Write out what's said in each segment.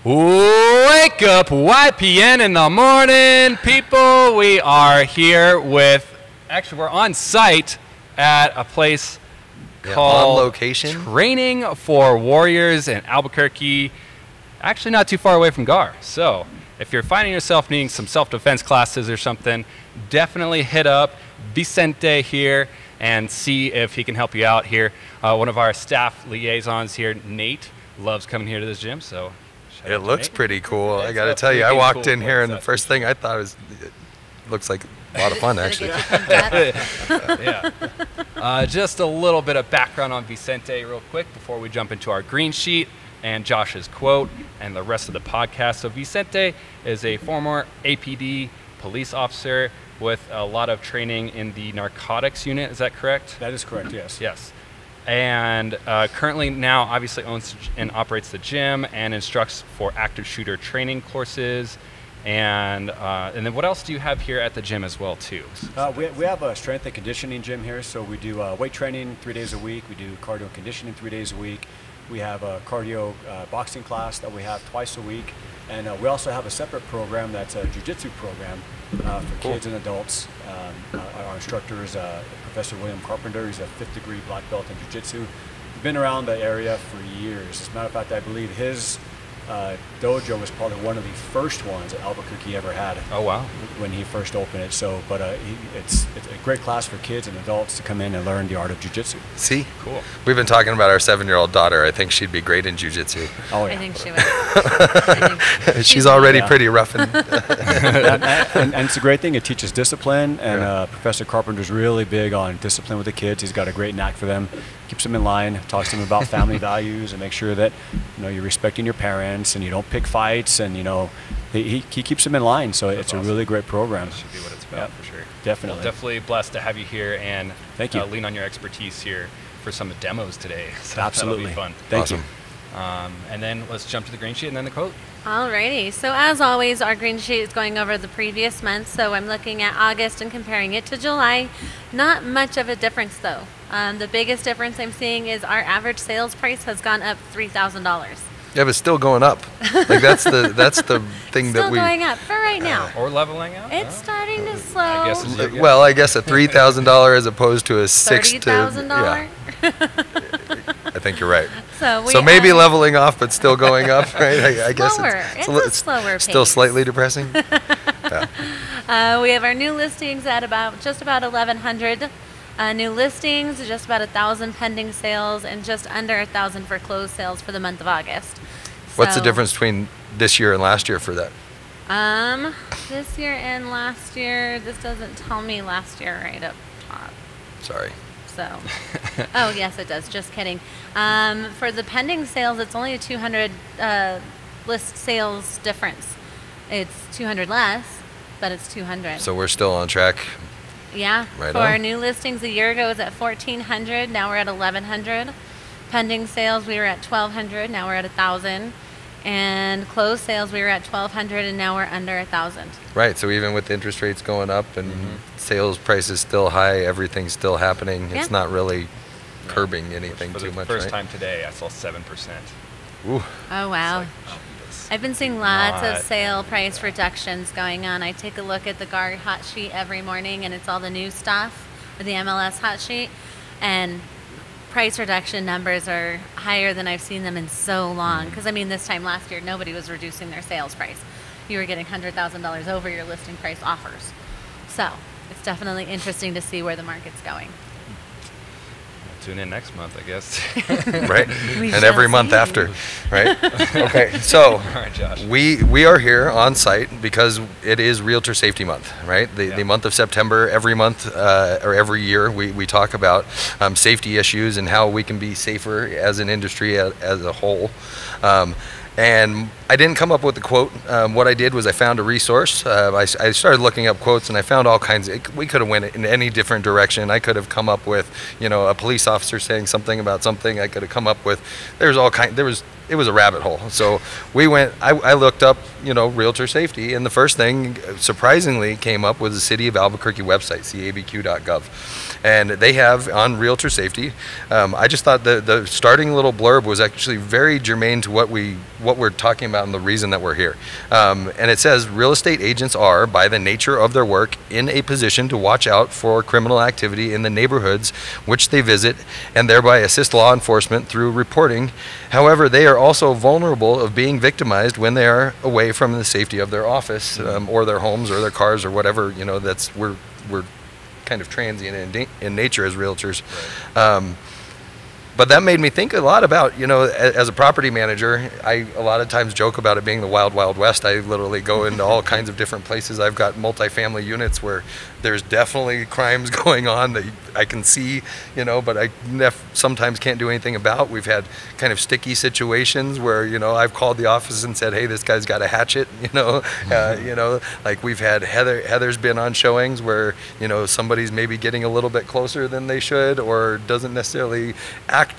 Wake up, YPN in the morning, people. We are here with, actually, we're on site at a place called on location. Training for Warriors in Albuquerque, actually not too far away from GAR. So if you're finding yourself needing some self-defense classes or something, definitely hit up Vicente here and see if he can help you out here. One of our staff liaisons here, Nate, loves coming here to this gym, so it looks pretty cool. I got to tell you, I walked in here and the first thing I thought was, it looks like a lot of fun, actually. Yeah. Just a little bit of background on Vicente real quick before we jump into our green sheet and Josh's quote and the rest of the podcast. So Vicente is a former APD police officer with a lot of training in the narcotics unit. Is that correct? That is correct, yes. Yes. And currently now obviously owns and operates the gym and instructs for active shooter training courses. And then what else do you have here at the gym as well too? We have a strength and conditioning gym here, so we do weight training 3 days a week. We do cardio and conditioning 3 days a week. We have a cardio boxing class that we have twice a week. And we also have a separate program that's a jiu-jitsu program for kids and adults. Our instructor is Professor William Carpenter. He's a 5th degree black belt in jiu-jitsu. He's been around the area for years. As a matter of fact, I believe his dojo was probably one of the first ones that Albuquerque ever had. Oh, wow. When he first opened it. So, but it's a great class for kids and adults to come in and learn the art of jiu-jitsu. See? Cool. We've been talking about our 7-year-old daughter. I think she'd be great in jiu-jitsu. Oh, yeah. I think she would. She's already pretty rough. And it's a great thing. It teaches discipline, and Professor Carpenter's really big on discipline with the kids. He's got a great knack for them. Keeps them in line, talks to them about family values, and make sure that you're respecting your parents and you don't pick fights, and he keeps them in line. So it's awesome. A really great program. That should be what it's about for sure. Definitely. Well, definitely blessed to have you here and thank you. Lean on your expertise here for some demos today. So absolutely. That'll be fun. Thank you. And then let's jump to the green sheet and then the quote. Alrighty, so as always, our green sheet is going over the previous month. So I'm looking at August and comparing it to July. Not much of a difference though. The biggest difference I'm seeing is our average sales price has gone up $3,000. Yeah, but still going up. Like that's the thing Still that we. going up for right now. Or leveling out. It's starting to slow. I guess it's Well, I guess a $3,000 as opposed to a $30,000. I think you're right. So maybe leveling off, but still going up, right? I guess it's a slower pace. Still slightly depressing. Yeah. We have our new listings at just about 1,100 new listings, just about 1,000 pending sales, and just under 1,000 for closed sales for the month of August. What's the difference between this year and last year for that? This year and last year, this doesn't tell me last year right up top. Sorry. So, oh yes, it does. Just kidding. For the pending sales, it's only a 200 list sales difference. It's 200 less, but it's 200. So we're still on track. Yeah. Right For on. our new listings, a year ago it was at 1,400. Now we're at 1,100. Pending sales, we were at 1,200. Now we're at 1,000. And closed sales, we were at 1,200, and now we're under 1,000. Right. So even with interest rates going up and sales prices still high, everything's still happening. Yeah. It's not really curbing anything For too the much. first right? time today, I saw 7%. Ooh. Oh, wow. It's I've been seeing lots of not- sale price reductions going on. I take a look at the GAR hot sheet every morning, and it's all the new stuff, or the MLS hot sheet, and price reduction numbers are higher than I've seen them in so long. Because, I mean, this time last year, nobody was reducing their sales price. You were getting $100,000 over your listing price offers. So it's definitely interesting to see where the market's going. Tune in next month, I guess. Right. We And shall every month see. after. Right. Okay. So All right, Josh. we are here on site because it is Realtor Safety Month, right? The month of September, every month or every year, we talk about safety issues and how we can be safer as an industry as a whole. And I didn't come up with the quote. What I did was I found a resource. I started looking up quotes, and I found all kinds of. We could have went in any different direction. I could have come up with, a police officer saying something about something. I could have come up with. There was it was a rabbit hole. So we went, I looked up, you know, realtor safety, and the first thing surprisingly came up was the City of Albuquerque website, cabq.gov. And they have on realtor safety. I just thought the starting little blurb was actually very germane to what we're talking about and the reason that we're here. And it says, real estate agents are, by the nature of their work, in a position to watch out for criminal activity in the neighborhoods which they visit and thereby assist law enforcement through reporting. However, they are also vulnerable of being victimized when they are away from the safety of their office or their homes or their cars or whatever, you know, that's we're kind of transient in nature as realtors. Right. But that made me think a lot about, you know, as a property manager, I a lot of times joke about it being the wild, wild west. I literally go into all kinds of different places. I've got multifamily units where there's definitely crimes going on that I can see, you know, but I sometimes can't do anything about. We've had kind of sticky situations where, you know, I've called the office and said, hey, this guy's got a hatchet, you know, like we've had Heather's been on showings where, you know, somebody's maybe getting a little bit closer than they should or doesn't necessarily act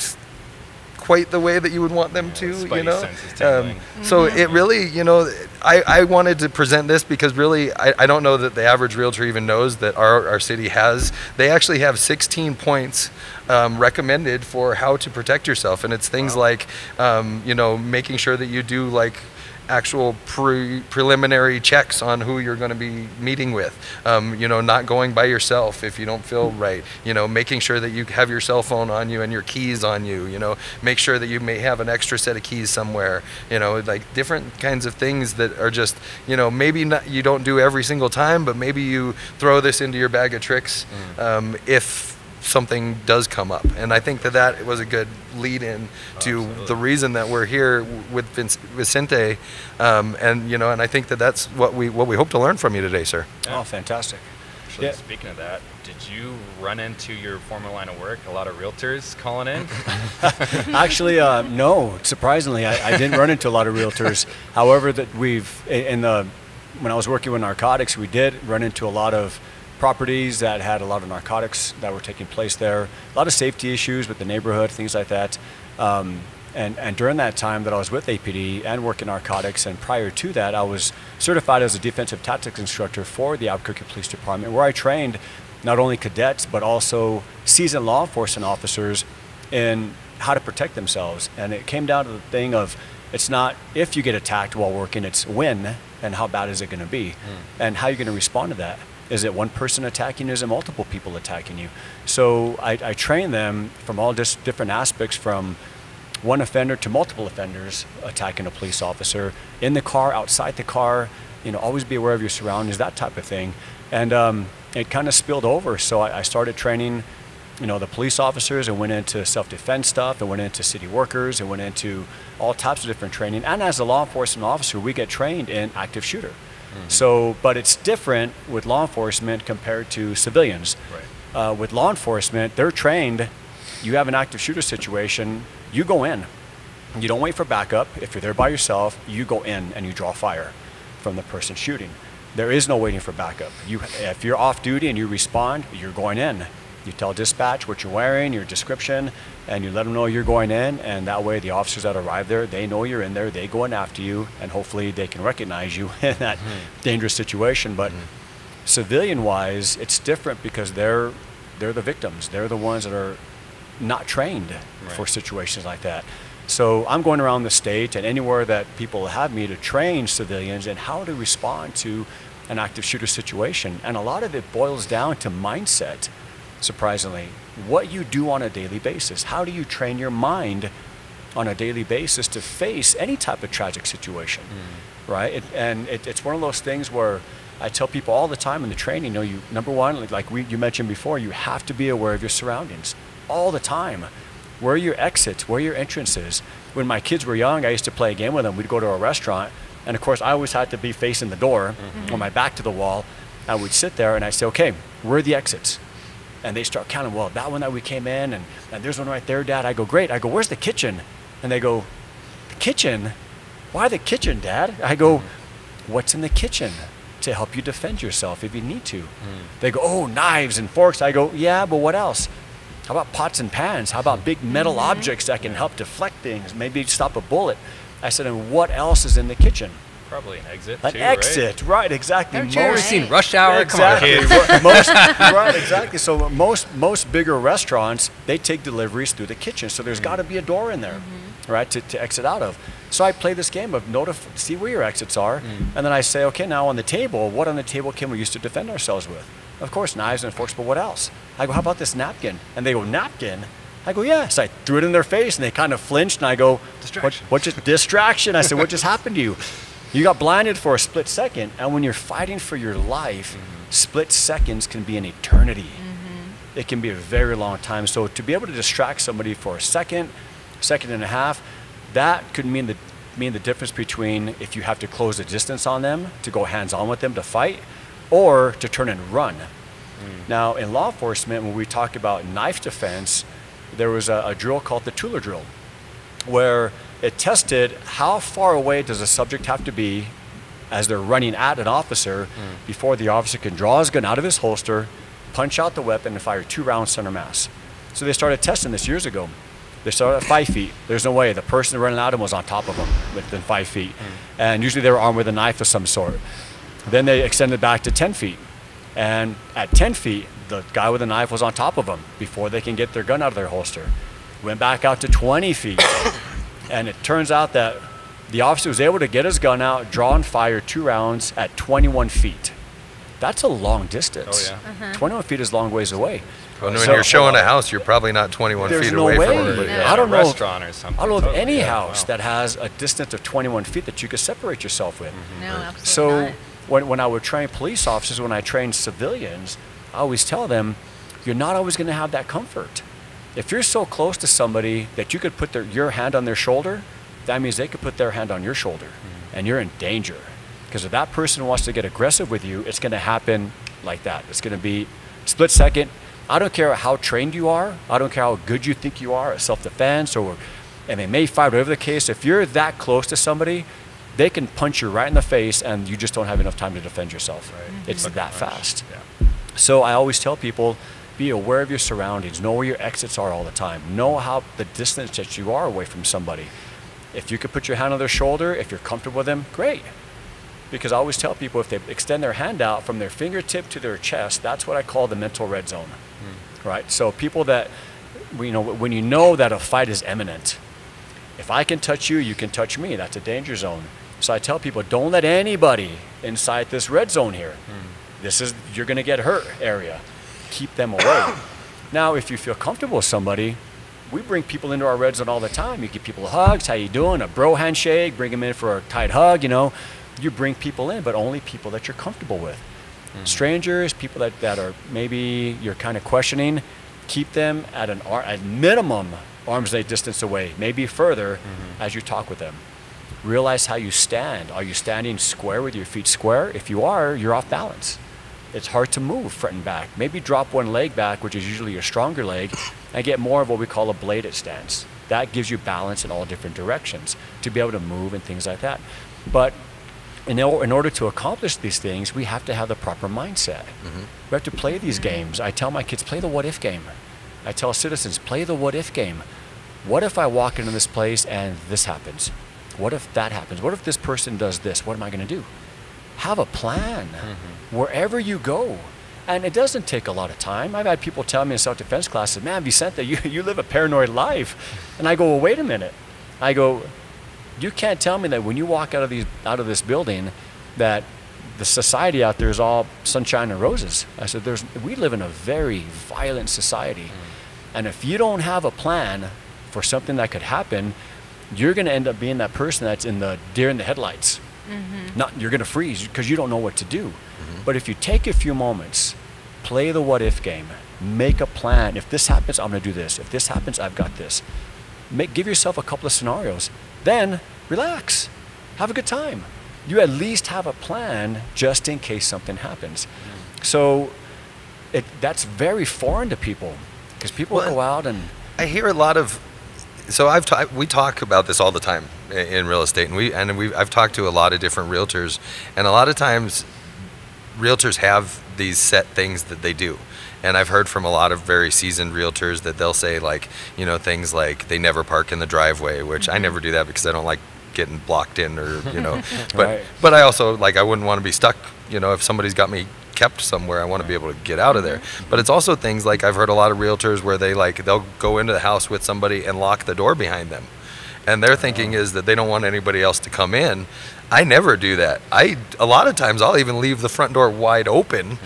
quite the way that you would want them to, you know. So it really, you know, I wanted to present this because really I don't know that the average realtor even knows that our city has. They actually have 16 points recommended for how to protect yourself, and it's things like, you know, making sure that you do like actual preliminary checks on who you're going to be meeting with, you know, not going by yourself if you don't feel right, you know, making sure that you have your cell phone on you and your keys on you, you know, make sure that you may have an extra set of keys somewhere, you know, like different kinds of things that are just, you know, maybe not, you don't do every single time, but maybe you throw this into your bag of tricks if something does come up. And I think that was a good lead in to the reason that we're here with Vicente, and you know, and I think that's what we hope to learn from you today, sir. Oh, fantastic. Actually, speaking of that, did you run into your former line of work, a lot of realtors calling in? Actually, no, surprisingly, I didn't run into a lot of realtors. However, that when I was working with narcotics, we did run into a lot of properties that had a lot of narcotics that were taking place there, a lot of safety issues with the neighborhood, things like that. And during that time that I was with APD and working narcotics, and prior to that, I was certified as a defensive tactics instructor for the Albuquerque Police Department, where I trained not only cadets, but also seasoned law enforcement officers in how to protect themselves. And it came down to the thing of, it's not if you get attacked while working, it's when and how bad is it going to be, and how you're going to respond to that. Is it one person attacking you? Is it multiple people attacking you? So I train them from all different aspects, from one offender to multiple offenders attacking a police officer, in the car, outside the car, you know, always be aware of your surroundings, that type of thing. And it kind of spilled over. So I started training, you know, the police officers, and went into self-defense stuff, and went into city workers, and went into all types of different training. And as a law enforcement officer, we get trained in active shooter. So, but it's different with law enforcement compared to civilians. Right. With law enforcement, they're trained, you have an active shooter situation, you go in. You don't wait for backup. If you're there by yourself, you go in and you draw fire from the person shooting. There is no waiting for backup. If you're off duty and you respond, you're going in. You tell dispatch what you're wearing, your description, and you let them know you're going in, and that way the officers that arrive there, they know you're in there, they go in after you, and hopefully they can recognize you in that dangerous situation. But civilian-wise, it's different because they're the victims. They're the ones that are not trained for situations like that. So I'm going around the state and anywhere that people have me to train civilians in how to respond to an active shooter situation. And a lot of it boils down to mindset. Surprisingly, what you do on a daily basis. How do you train your mind on a daily basis to face any type of tragic situation, right? It's one of those things where I tell people all the time in the training, you know, number one, like you mentioned before, you have to be aware of your surroundings all the time. Where are your exits? Where are your entrances? When my kids were young, I used to play a game with them. We'd go to a restaurant, and of course, I always had to be facing the door or my back to the wall. I would sit there and I'd say, okay, where are the exits? And they start counting, well, that one that we came in, and there's one right there, Dad. I go, great. I go, where's the kitchen? And they go, the kitchen? Why the kitchen, Dad? I go, what's in the kitchen to help you defend yourself if you need to? They go, oh, knives and forks. I go, yeah, but what else? How about pots and pans? How about big metal objects that can help deflect things, maybe stop a bullet? I said, and what else is in the kitchen? Probably an exit. An exit, right? Exactly. Haven't you ever seen Rush Hour? Exactly. Come on, kids. Right, exactly. So most bigger restaurants, they take deliveries through the kitchen. So there's got to be a door in there, right, to exit out of. So I play this game of see where your exits are, and then I say, okay, now on the table, what on the table can we use to defend ourselves with? Of course, knives and forks, but what else? I go, how about this napkin? And they go, napkin? I go, yes. I threw it in their face, and they kind of flinched, and I go, distraction. Distraction. I said, what just happened to you? You got blinded for a split second, and when you're fighting for your life, split seconds can be an eternity. It can be a very long time. So to be able to distract somebody for a second and a half, that could mean the difference between if you have to close the distance on them, to go hands-on with them to fight, or to turn and run. Now, in law enforcement, when we talk about knife defense, there was a drill called the Tulla Drill, where it tested how far away does a subject have to be as they're running at an officer before the officer can draw his gun out of his holster, punch out the weapon, and fire 2 rounds center mass. So they started testing this years ago. They started at 5 feet. There's no way. The person running at him was on top of them within 5 feet. And usually they were armed with a knife of some sort. Then they extended back to 10 feet. And at 10 feet, the guy with the knife was on top of them before they can get their gun out of their holster. Went back out to 20 feet. And it turns out that the officer was able to get his gun out, draw and fire 2 rounds at 21 feet. That's a long distance. Oh, yeah. 21 feet is a long ways away. Well, when you're showing a house, you're probably not 21 feet away from anybody. I don't know. Restaurant or something. I don't know of any house that has a distance of 21 feet that you could separate yourself with. No, absolutely So not. when I would train police officers, when I train civilians, I always tell them, you're not always going to have that comfort. If you're so close to somebody that you could put your hand on their shoulder, that means they could put their hand on your shoulder, and you're in danger. Because if that person wants to get aggressive with you, it's going to happen like that. It's going to be split second. I don't care how trained you are. I don't care how good you think you are at self-defense or MMA fight, whatever the case. If you're that close to somebody, they can punch you right in the face, and you just don't have enough time to defend yourself. Right. It's that fast. Yeah. So I always tell people, be aware of your surroundings. Know where your exits are all the time. Know how the distance that you are away from somebody. If you could put your hand on their shoulder, if you're comfortable with them, great. Because I always tell people, if they extend their hand out from their fingertip to their chest, that's what I call the mental red zone. Right? So people that, when you know that a fight is imminent, if I can touch you, you can touch me. That's a danger zone. So I tell people, don't let anybody inside this red zone here. This is, you're going to get hurt area. Keep them away. Now, if you feel comfortable with somebody, we bring people into our red zone all the time. You give people hugs, how you doing? A bro handshake, bring them in for a tight hug, You bring people in, but only people that you're comfortable with. Strangers, people that are maybe you're kind of questioning, keep them at a minimum arm's length distance away, maybe further as you talk with them. Realize how you stand. Are you standing square with your feet square? If you are, you're off balance. It's hard to move front and back. Maybe drop one leg back, which is usually your stronger leg, and get more of what we call a bladed stance. That gives you balance in all different directions to be able to move and things like that. But in order to accomplish these things, we have to have the proper mindset. We have to play these games. I tell my kids, play the what-if game. I tell citizens, play the what-if game. What if I walk into this place and this happens? What if that happens? What if this person does this? What am I going to do? Have a plan wherever you go. And it doesn't take a lot of time. I've had people tell me in self-defense classes, man, Vicente, you live a paranoid life. And I go, well, wait a minute. I go, you can't tell me that when you walk out of this building that the society out there is all sunshine and roses. I said, we live in a very violent society. And if you don't have a plan for something that could happen, you're going to end up being that person that's in the deer in the headlights. You're going to freeze because you don't know what to do. But if you take a few moments, play the what-if game, make a plan. If this happens, I'm going to do this. If this happens, I've got this. Give yourself a couple of scenarios. Then relax. Have a good time. You at least have a plan just in case something happens. So that's very foreign to people because people go out and... I hear a lot of... So we talk about this all the time in real estate, and I've talked to a lot of different realtors, and a lot of times realtors have these set things that they do, And I've heard from a lot of very seasoned realtors that they'll say, like, you know, things like they never park in the driveway, which I never do that because I don't like getting blocked in, or, you know, but I also, like, I wouldn't want to be stuck, you know, if somebody's got me kept somewhere, I want to be able to get out of there. But it's also things like, I've heard a lot of realtors where they'll go into the house with somebody and lock the door behind them. And their thinking is that they don't want anybody else to come in. I never do that. A lot of times I'll even leave the front door wide open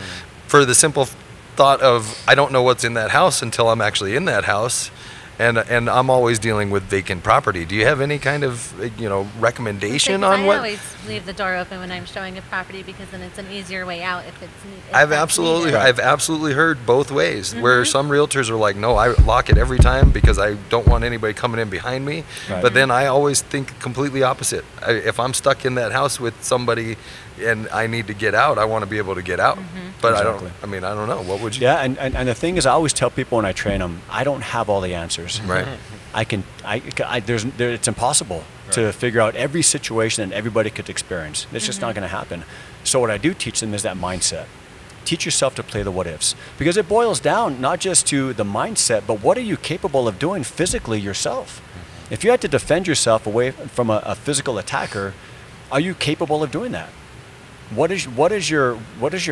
for the simple thought of, I don't know what's in that house until I'm actually in that house. And I'm always dealing with vacant property. Do you have any kind of, you know, recommendation on what? I always leave the door open when I'm showing a property, because then it's an easier way out if it's I've absolutely heard both ways, where some realtors are like, no, I lock it every time because I don't want anybody coming in behind me. But then I always think completely opposite. If I'm stuck in that house with somebody and I need to get out, I want to be able to get out. But I don't know. What would you? Yeah, and the thing is, I always tell people when I train them, I don't have all the answers. Right. It's impossible to figure out every situation that everybody could experience. It's just not going to happen. So what I do teach them is that mindset. Teach yourself to play the what ifs, because it boils down not just to the mindset, but what are you capable of doing physically yourself? If you had to defend yourself away from a physical attacker, are you capable of doing that? What does your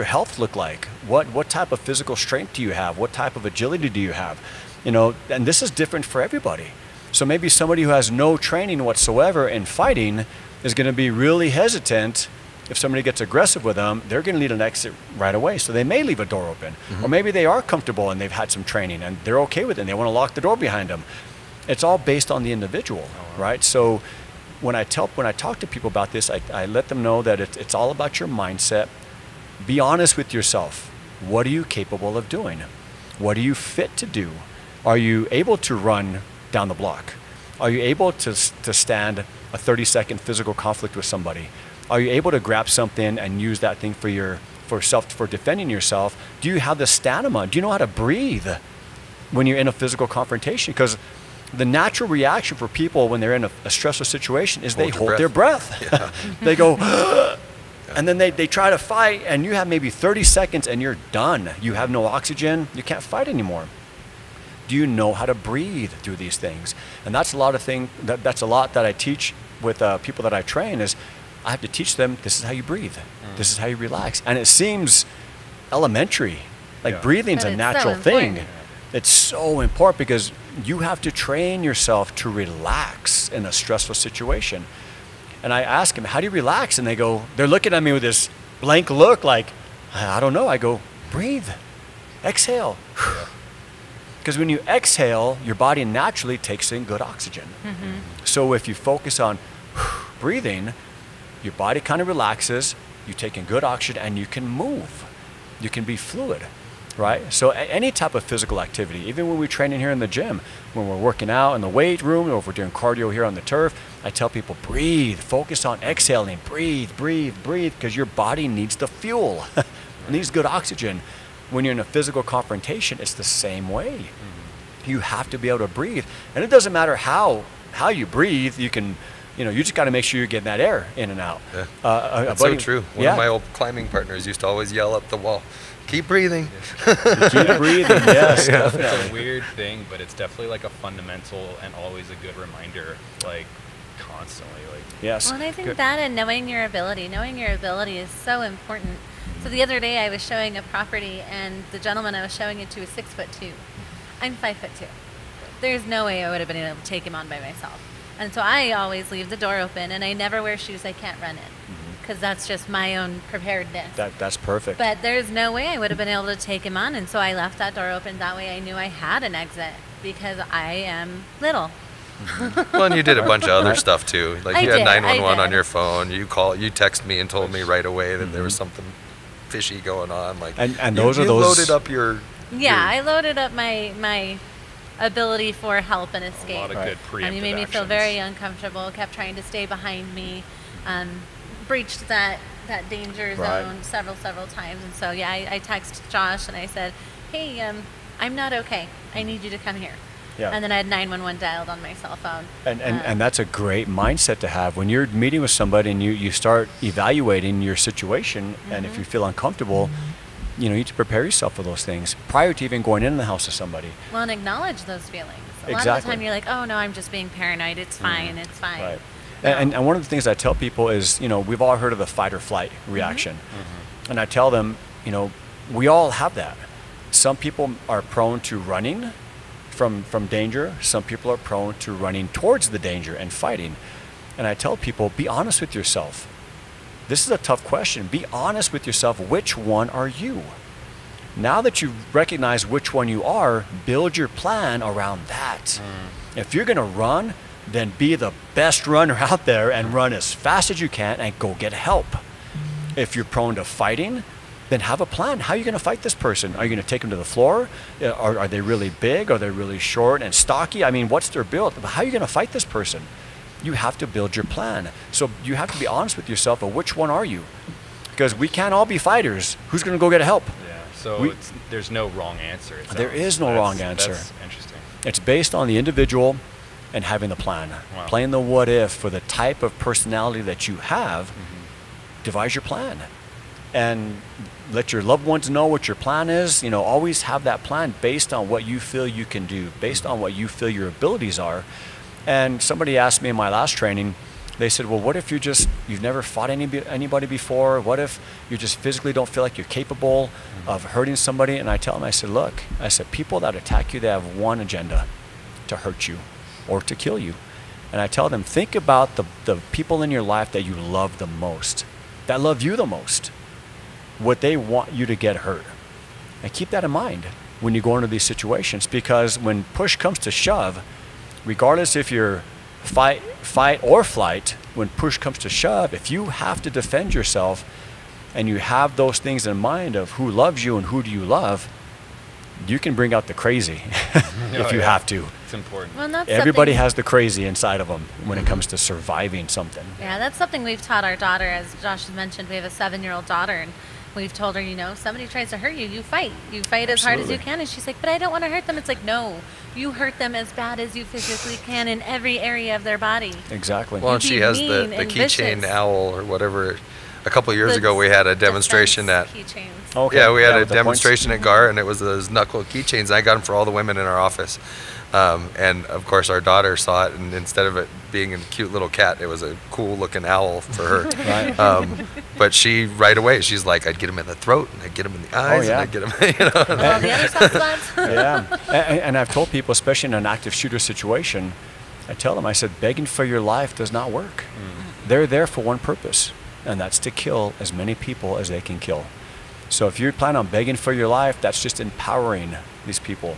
health look like? What type of physical strength do you have? What type of agility do you have? You know, and this is different for everybody. So maybe somebody who has no training whatsoever in fighting is going to be really hesitant. If somebody gets aggressive with them, they're going to need an exit right away. So they may leave a door open. Or maybe they are comfortable and they've had some training and they're okay with it and they want to lock the door behind them. It's all based on the individual, right? So when I talk to people about this, I let them know that it's all about your mindset. Be honest with yourself. What are you capable of doing? What are you fit to do? Are you able to run down the block? Are you able to stand a 30-second physical conflict with somebody? Are you able to grab something and use that thing for defending yourself? Do you have the stamina? Do you know how to breathe when you're in a physical confrontation? Because the natural reaction for people when they're in a stressful situation is they hold their breath. Yeah. They go, and then they try to fight, and you have maybe 30 seconds and you're done. You have no oxygen. You can't fight anymore. Do you know how to breathe through these things? And that's a lot that I teach with people that I train. Is I have to teach them, this is how you breathe. This is how you relax. And it seems elementary. Like breathing's a natural thing. It's so important because you have to train yourself to relax in a stressful situation. And I ask them, how do you relax? And they're looking at me with this blank look like, I don't know. I go, breathe, exhale. Because when you exhale, your body naturally takes in good oxygen. So if you focus on breathing, your body kind of relaxes, you take in good oxygen, and you can move. You can be fluid, right? So any type of physical activity, even when we train in here in the gym, when we're working out in the weight room, or if we're doing cardio here on the turf, I tell people, breathe, focus on exhaling, breathe, breathe, breathe, because your body needs the fuel. It needs good oxygen. When you're in a physical confrontation, it's the same way. You have to be able to breathe. And it doesn't matter how you breathe, you just got to make sure you're getting that air in and out. Yeah. That's so true. One of my old climbing partners used to always yell up the wall, keep breathing. Keep breathing, yes, definitely. It's a weird thing, but it's definitely like a fundamental and always a good reminder, like constantly. Like, yes. Well, and I think that and knowing your ability is so important. So the other day I was showing a property, and the gentleman I was showing it to is 6'2". I'm 5'2". There's no way I would have been able to take him on by myself. And so I always leave the door open, and I never wear shoes I can't run in, because that's just my own preparedness. That's perfect. But there's no way I would have been able to take him on, and so I left that door open. That way I knew I had an exit, because I am little. Well, and you did a bunch of other stuff too. Like you had 911 on your phone. You text me and told me right away that there was something fishy going on. Like, and those are those. Loaded up your. I loaded up my ability for help and escape. A lot of good preemptive And he made me feel very uncomfortable. Kept trying to stay behind me. Breached that danger zone several times. And so I texted Josh and I said, hey, I'm not okay. I need you to come here. Yeah. And then I had 911 dialed on my cell phone. And that's a great mindset to have. When you're meeting with somebody and you start evaluating your situation, and if you feel uncomfortable, you need to prepare yourself for those things prior to even going into the house of somebody. Well, and acknowledge those feelings. A lot Exactly. of the time you're like, oh no, I'm just being paranoid. It's fine. It's fine. Right. No. And one of the things I tell people is, we've all heard of the fight or flight reaction. And I tell them, we all have that. Some people are prone to running from danger. Some people are prone to running towards the danger and fighting. And I tell people, be honest with yourself. This is a tough question. Be honest with yourself. Which one are you? Now that you recognize which one you are, build your plan around that. If you're going to run, then be the best runner out there and run as fast as you can and go get help. If you're prone to fighting, then have a plan. How are you going to fight this person? Are you going to take them to the floor? Are they really big? Are they really short and stocky? I mean, what's their build? How are you going to fight this person? You have to build your plan. So you have to be honest with yourself of which one are you? Because we can't all be fighters. Who's going to go get help? Yeah. So there's no wrong answer. There is no wrong answer. That's interesting. It's based on the individual and having the plan. Wow. Playing the what if for the type of personality that you have. Devise your plan. And let your loved ones know what your plan is. Always have that plan based on what you feel you can do, based on what you feel your abilities are. And somebody asked me in my last training, they said, well, what if you've never fought anybody before? What if you just physically don't feel like you're capable of hurting somebody? And I tell them, I said, people that attack you, they have one agenda: to hurt you or to kill you. And I tell them, think about the people in your life that you love the most, that love you the most, what they want you to get hurt. And keep that in mind when you go into these situations, because when push comes to shove, regardless if you're fight or flight, when push comes to shove, if you have to defend yourself and you have those things in mind of who loves you and who do you love, you can bring out the crazy if you have to. It's important. Well, and that's Everybody something- has the crazy inside of them when it comes to surviving something. Yeah, that's something we've taught our daughter. As Josh has mentioned, we have a 7-year-old daughter, and we've told her, somebody tries to hurt you, you fight. You fight as hard as you can. And she's like, but I don't want to hurt them. It's like, no, you hurt them as bad as you physically can in every area of their body. Exactly. Well, and be she has the mean and keychain vicious. owl or whatever. A couple of years ago, we had a demonstration at. Keychains. Okay. Yeah, we had a with the demonstration at GAR, and it was those knuckle keychains. I got them for all the women in our office. And of course, our daughter saw it, and instead of it being a cute little cat, it was a cool looking owl for her. Right. But she, right away, she's like, I'd get him in the throat, and I'd get him in the eyes, yeah. and I'd get him, All the other soft spots. Yeah. And I've told people, especially in an active shooter situation, I tell them, I said, begging for your life does not work. They're there for one purpose, and that's to kill as many people as they can kill. So if you plan on begging for your life, that's just empowering these people.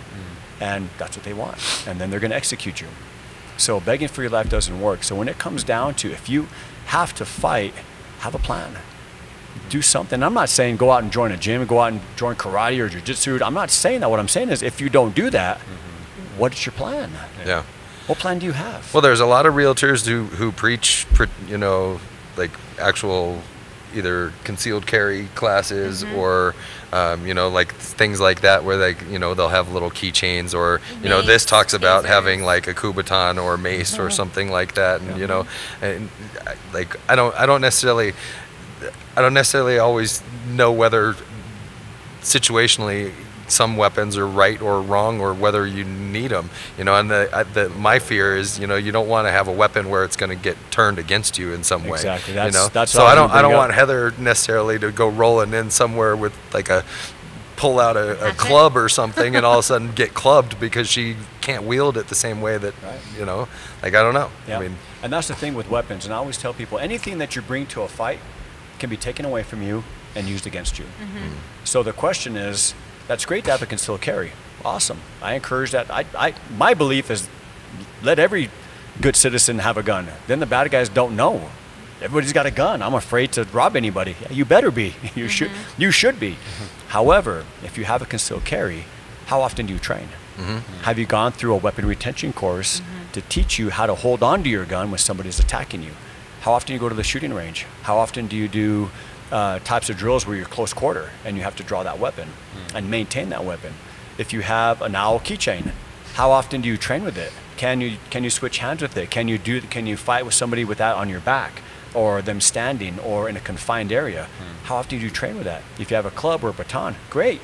And that's what they want. And then they're going to execute you. So begging for your life doesn't work. So when it comes down to, if you have to fight, have a plan. Do something. I'm not saying go out and join a gym, go out and join karate or jiu-jitsu. I'm not saying that. What I'm saying is, if you don't do that, what is your plan? Yeah. What plan do you have? Well, there's a lot of realtors who preach, like actual either concealed carry classes or, like things like that where they, they'll have little keychains or, this talks about tasers. having like a Kubotan or mace or something like that. And, and like, I don't necessarily always know whether situationally some weapons are right or wrong or whether you need them, and my fear is, you don't want to have a weapon where it's going to get turned against you in some way. Exactly. That's so I don't want Heather necessarily to go rolling in somewhere with like pull out a club or something and all of a sudden get clubbed because she can't wield it the same way that, I don't know. Yeah. I mean, and that's the thing with weapons. And I always tell people, anything that you bring to a fight can be taken away from you and used against you. So the question is, that's great to have a concealed carry. Awesome. I encourage that. My belief is let every good citizen have a gun. Then the bad guys don't know. Everybody's got a gun. I'm afraid to rob anybody. Yeah, you better be. You should be. However, if you have a concealed carry, how often do you train? Have you gone through a weapon retention course to teach you how to hold on to your gun when somebody's attacking you? How often do you go to the shooting range? How often do you do types of drills where you're close quarter and you have to draw that weapon and maintain that weapon? If you have an owl keychain, how often do you train with it? Can you switch hands with it? Can you fight with somebody with that on your back? or them standing or in a confined area. How often do you train with that? If you have a club or a baton, great.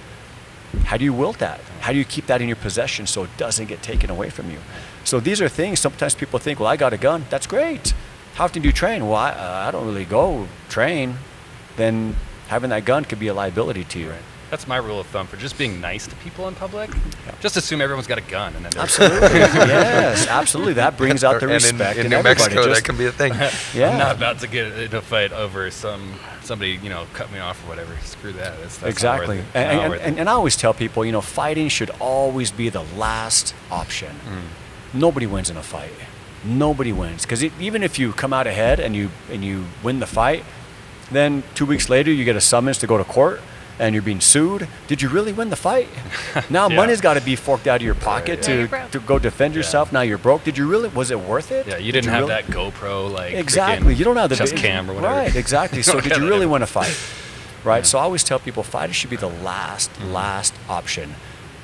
How do you wield that? How do you keep that in your possession so it doesn't get taken away from you? So these are things, sometimes people think, well, I got a gun. That's great. How often do you train? Well, I don't really go train. Then having that gun could be a liability to you. Right. That's my rule of thumb for just being nice to people in public. Just assume everyone's got a gun, and then absolutely, yes, absolutely. That brings out the respect in New Mexico. That can be a thing. I'm not about to get in a fight over somebody cut me off or whatever. Screw that. That's exactly. Not worth it. And I always tell people, fighting should always be the last option. Nobody wins in a fight. Nobody wins, because even if you come out ahead and you win the fight, then 2 weeks later you get a summons to go to court. And you're being sued. Did you really win the fight? Now money's got to be forked out of your pocket to go defend yourself. Now you're broke. Did you really? Was it worth it? Yeah, you didn't have that GoPro exactly. You don't have the chest cam or whatever. Right, exactly. So did you really win a fight? Right. So I always tell people, fighting should be the last option.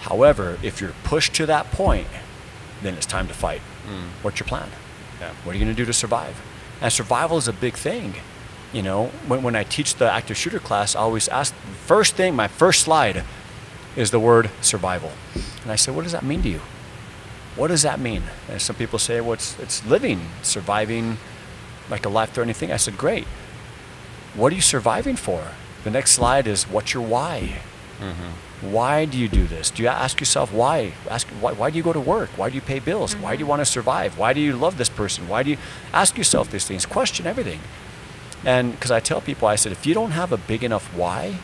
However, if you're pushed to that point, then it's time to fight. What's your plan? Yeah. What are you going to do to survive? And survival is a big thing. When I teach the active shooter class, I always ask, my first slide is the word survival. And I said, what does that mean to you? What does that mean? And some people say, well, it's living, surviving like a life-threatening thing. I said, great. What are you surviving for? The next slide is, what's your why? Why do you do this? Do you ask yourself why? Why do you go to work? Why do you pay bills? Why do you want to survive? Why do you love this person? Why do you ask yourself these things? Question everything. And because I tell people, I said, if you don't have a big enough why,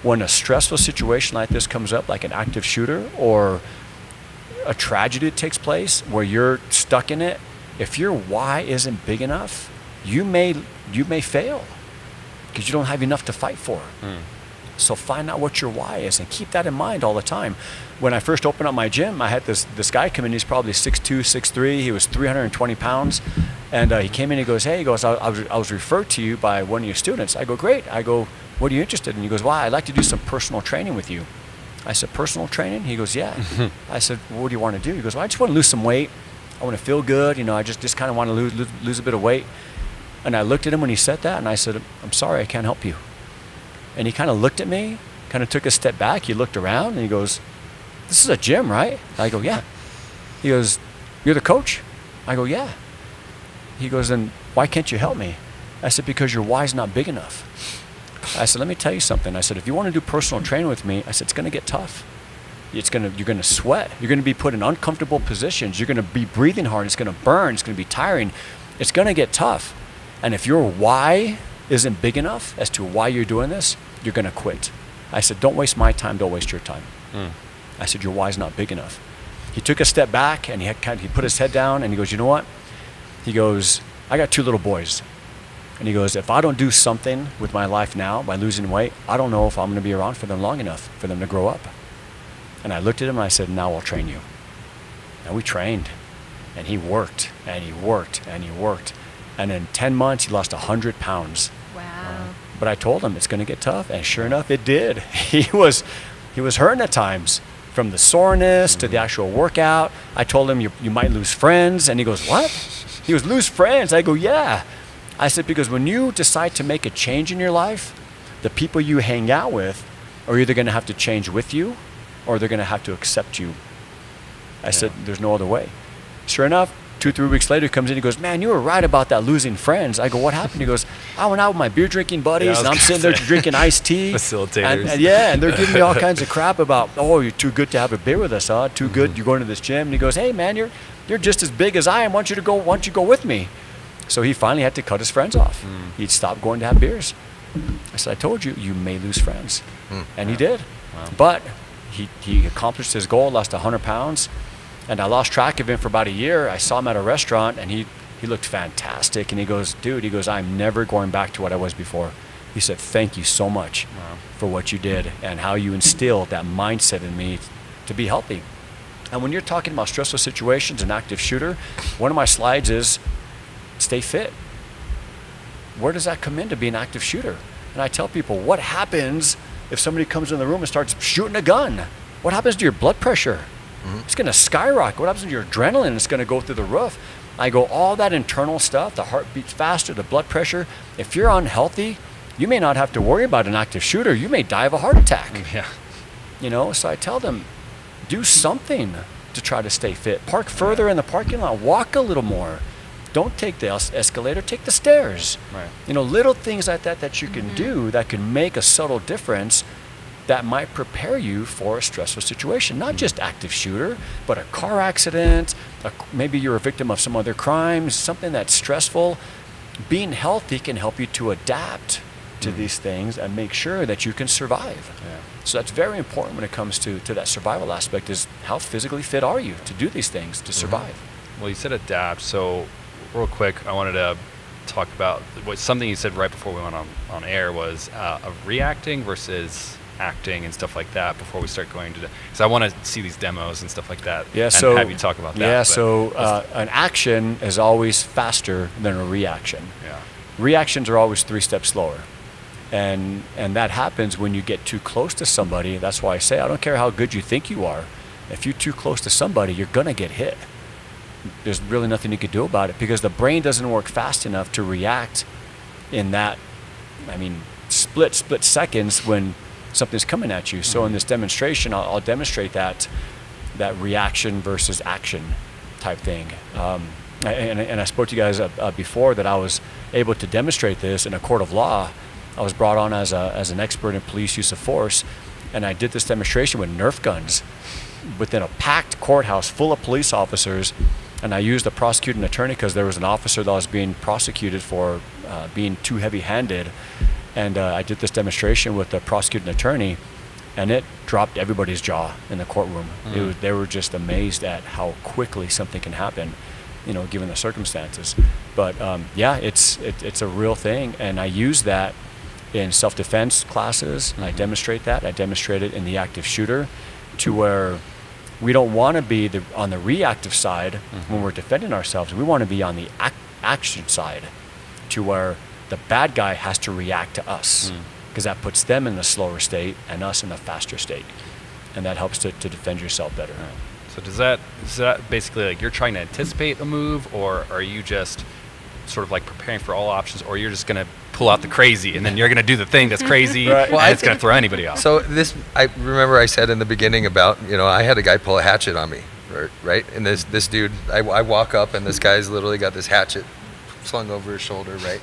when a stressful situation like this comes up, like an active shooter or a tragedy takes place where you're stuck in it, if your why isn't big enough, you may fail because you don't have enough to fight for. So find out what your why is and keep that in mind all the time. When I first opened up my gym, I had this guy come in. He's probably 6'2", 6'3". He was 320 pounds. And he came in, he goes, hey, I was referred to you by one of your students. I go, great. I go, what are you interested in? He goes, well, I'd like to do some personal training with you. I said, personal training? He goes, yeah. I said, well, what do you want to do? He goes, well, I just want to lose some weight. I want to feel good. I just kind of want to lose a bit of weight. And I looked at him when he said that, and I said, I'm sorry, I can't help you. And he kind of looked at me, kind of took a step back. He looked around, and he goes, this is a gym, right? I go, yeah. He goes, you're the coach? I go, yeah. He goes, then why can't you help me? I said, because your why's not big enough. I said, let me tell you something. I said, if you want to do personal training with me, I said, it's going to get tough. You're going to sweat. You're going to be put in uncomfortable positions. You're going to be breathing hard. It's going to burn. It's going to be tiring. It's going to get tough. And if your why isn't big enough as to why you're doing this, you're going to quit. I said, don't waste my time. Don't waste your time. I said, your why's not big enough. He took a step back and he put his head down and he goes, you know what? He goes, I got 2 little boys. And he goes, if I don't do something with my life now by losing weight, I don't know if I'm going to be around for them long enough for them to grow up. And I looked at him and I said, now I'll train you. And we trained. And he worked and he worked and he worked. And in 10 months, he lost 100 pounds. Wow. But I told him it's going to get tough. And sure enough, it did. He was hurting at times. From the soreness to the actual workout. I told him, you might lose friends. And he goes, what? He goes, lose friends? I go, yeah. I said, because when you decide to make a change in your life, the people you hang out with are either going to have to change with you or they're going to have to accept you. I said, there's no other way. Sure enough, 2-3 weeks later, he comes in, he goes, man, you were right about that losing friends. I go, what happened? He goes, I went out with my beer drinking buddies and I'm sitting there drinking iced tea. Facilitators. And they're giving me all kinds of crap about, oh, you're too good to have a beer with us, huh? Too good, you're going to this gym. And he goes, hey, man, you're just as big as I am. Why don't you go with me? So he finally had to cut his friends off. He'd stopped going to have beers. I said, I told you, you may lose friends. And he did. Wow. But he accomplished his goal, lost 100 pounds. And I lost track of him for about a year. I saw him at a restaurant, and he looked fantastic. And he goes, dude, I'm never going back to what I was before. He said, thank you so much for what you did and how you instilled that mindset in me to be healthy. And when you're talking about stressful situations, an active shooter, one of my slides is stay fit. Where does that come in to be an active shooter? And I tell people, what happens if somebody comes in the room and starts shooting a gun? What happens to your blood pressure? It's going to skyrocket. What happens to your adrenaline? It's going to go through the roof. I go, all that internal stuff, the heart beats faster, the blood pressure, if you're unhealthy, you may not have to worry about an active shooter. You may die of a heart attack. Yeah. You know, so I tell them, do something to try to stay fit. Park further in the parking lot. Walk a little more. Don't take the escalator. Take the stairs. Right. You know, little things like that that you can do that can make a subtle difference that might prepare you for a stressful situation. Not just active shooter, but a car accident. Maybe you're a victim of some other crime, something that's stressful. Being healthy can help you to adapt to these things and make sure that you can survive. Yeah. So that's very important when it comes to that survival aspect, is how physically fit are you to do these things, to survive. Well, you said adapt, so real quick, I wanted to talk about something you said right before we went on air was reacting versus acting and stuff like that before we start going to because I want to see these demos and stuff like that. Yeah, and so have you talk about that. Yeah, so an action is always faster than a reaction. Yeah. Reactions are always 3 steps slower. And that happens when you get too close to somebody. That's why I say, I don't care how good you think you are. If you're too close to somebody, you're going to get hit. There's really nothing you can do about it because the brain doesn't work fast enough to react in that, split seconds when something's coming at you. So in this demonstration, I'll demonstrate that reaction versus action type thing. And I spoke to you guys before that I was able to demonstrate this in a court of law. I was brought on as an expert in police use of force, and I did this demonstration with Nerf guns within a packed courthouse full of police officers. And I used a prosecuting attorney because there was an officer that was being prosecuted for being too heavy-handed. And I did this demonstration with the prosecuting attorney, and it dropped everybody's jaw in the courtroom. They were just amazed at how quickly something can happen, given the circumstances. But it's a real thing, and I use that in self-defense classes, and I demonstrate that. I demonstrate it in the active shooter, to where we don't want to be on the reactive side when we're defending ourselves. We want to be on the action side, to where the bad guy has to react to us, because that puts them in the slower state and us in the faster state, and that helps to defend yourself better. Right. So does that basically, like, you're trying to anticipate a move, or are you just sort of like preparing for all options, or you're just going to pull out the crazy and then you're going to do the thing that's crazy Right. and it's going to throw anybody off? So I remember I said in the beginning about, I had a guy pull a hatchet on me, right? And this dude, I walk up and this guy's literally got this hatchet slung over his shoulder, right?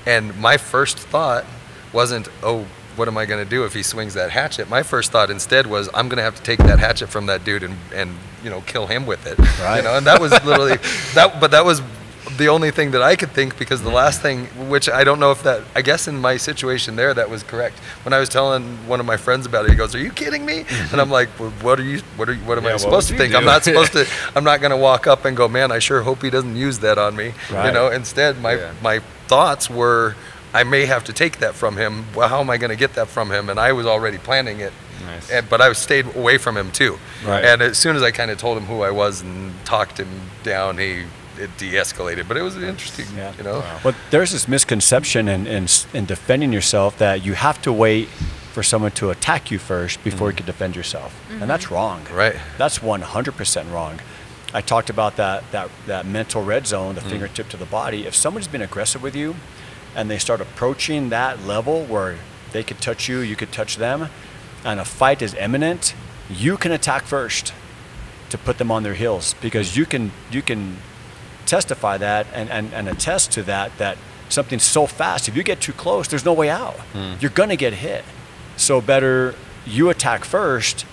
And my first thought wasn't, oh, what am I going to do if he swings that hatchet? My first thought instead was, I'm going to have to take that hatchet from that dude and kill him with it. Right. And that was literally that was the only thing that I could think, because the last thing, which I don't know if that, I guess in my situation there, that was correct. When I was telling one of my friends about it, he goes, "Are you kidding me?" And I'm like, well, what am I supposed to think? I'm not supposed to, I'm not going to walk up and go, "Man, I sure hope he doesn't use that on me." Right. Instead, my thoughts were, I may have to take that from him. Well, how am I going to get that from him? And I was already planning it. Nice. But I stayed away from him too. Right. And as soon as I kind of told him who I was and talked him down, it de-escalated. But it was interesting, Wow. Well, there's this misconception in defending yourself that you have to wait for someone to attack you first before you can defend yourself. And that's wrong. Right. That's 100% wrong. I talked about that mental red zone, the fingertip to the body. If someone's been aggressive with you and they start approaching that level where they could touch you, you could touch them, and a fight is imminent, you can attack first to put them on their heels, because you can testify that and attest to that something's so fast, if you get too close, there's no way out. You're going to get hit. So better you attack first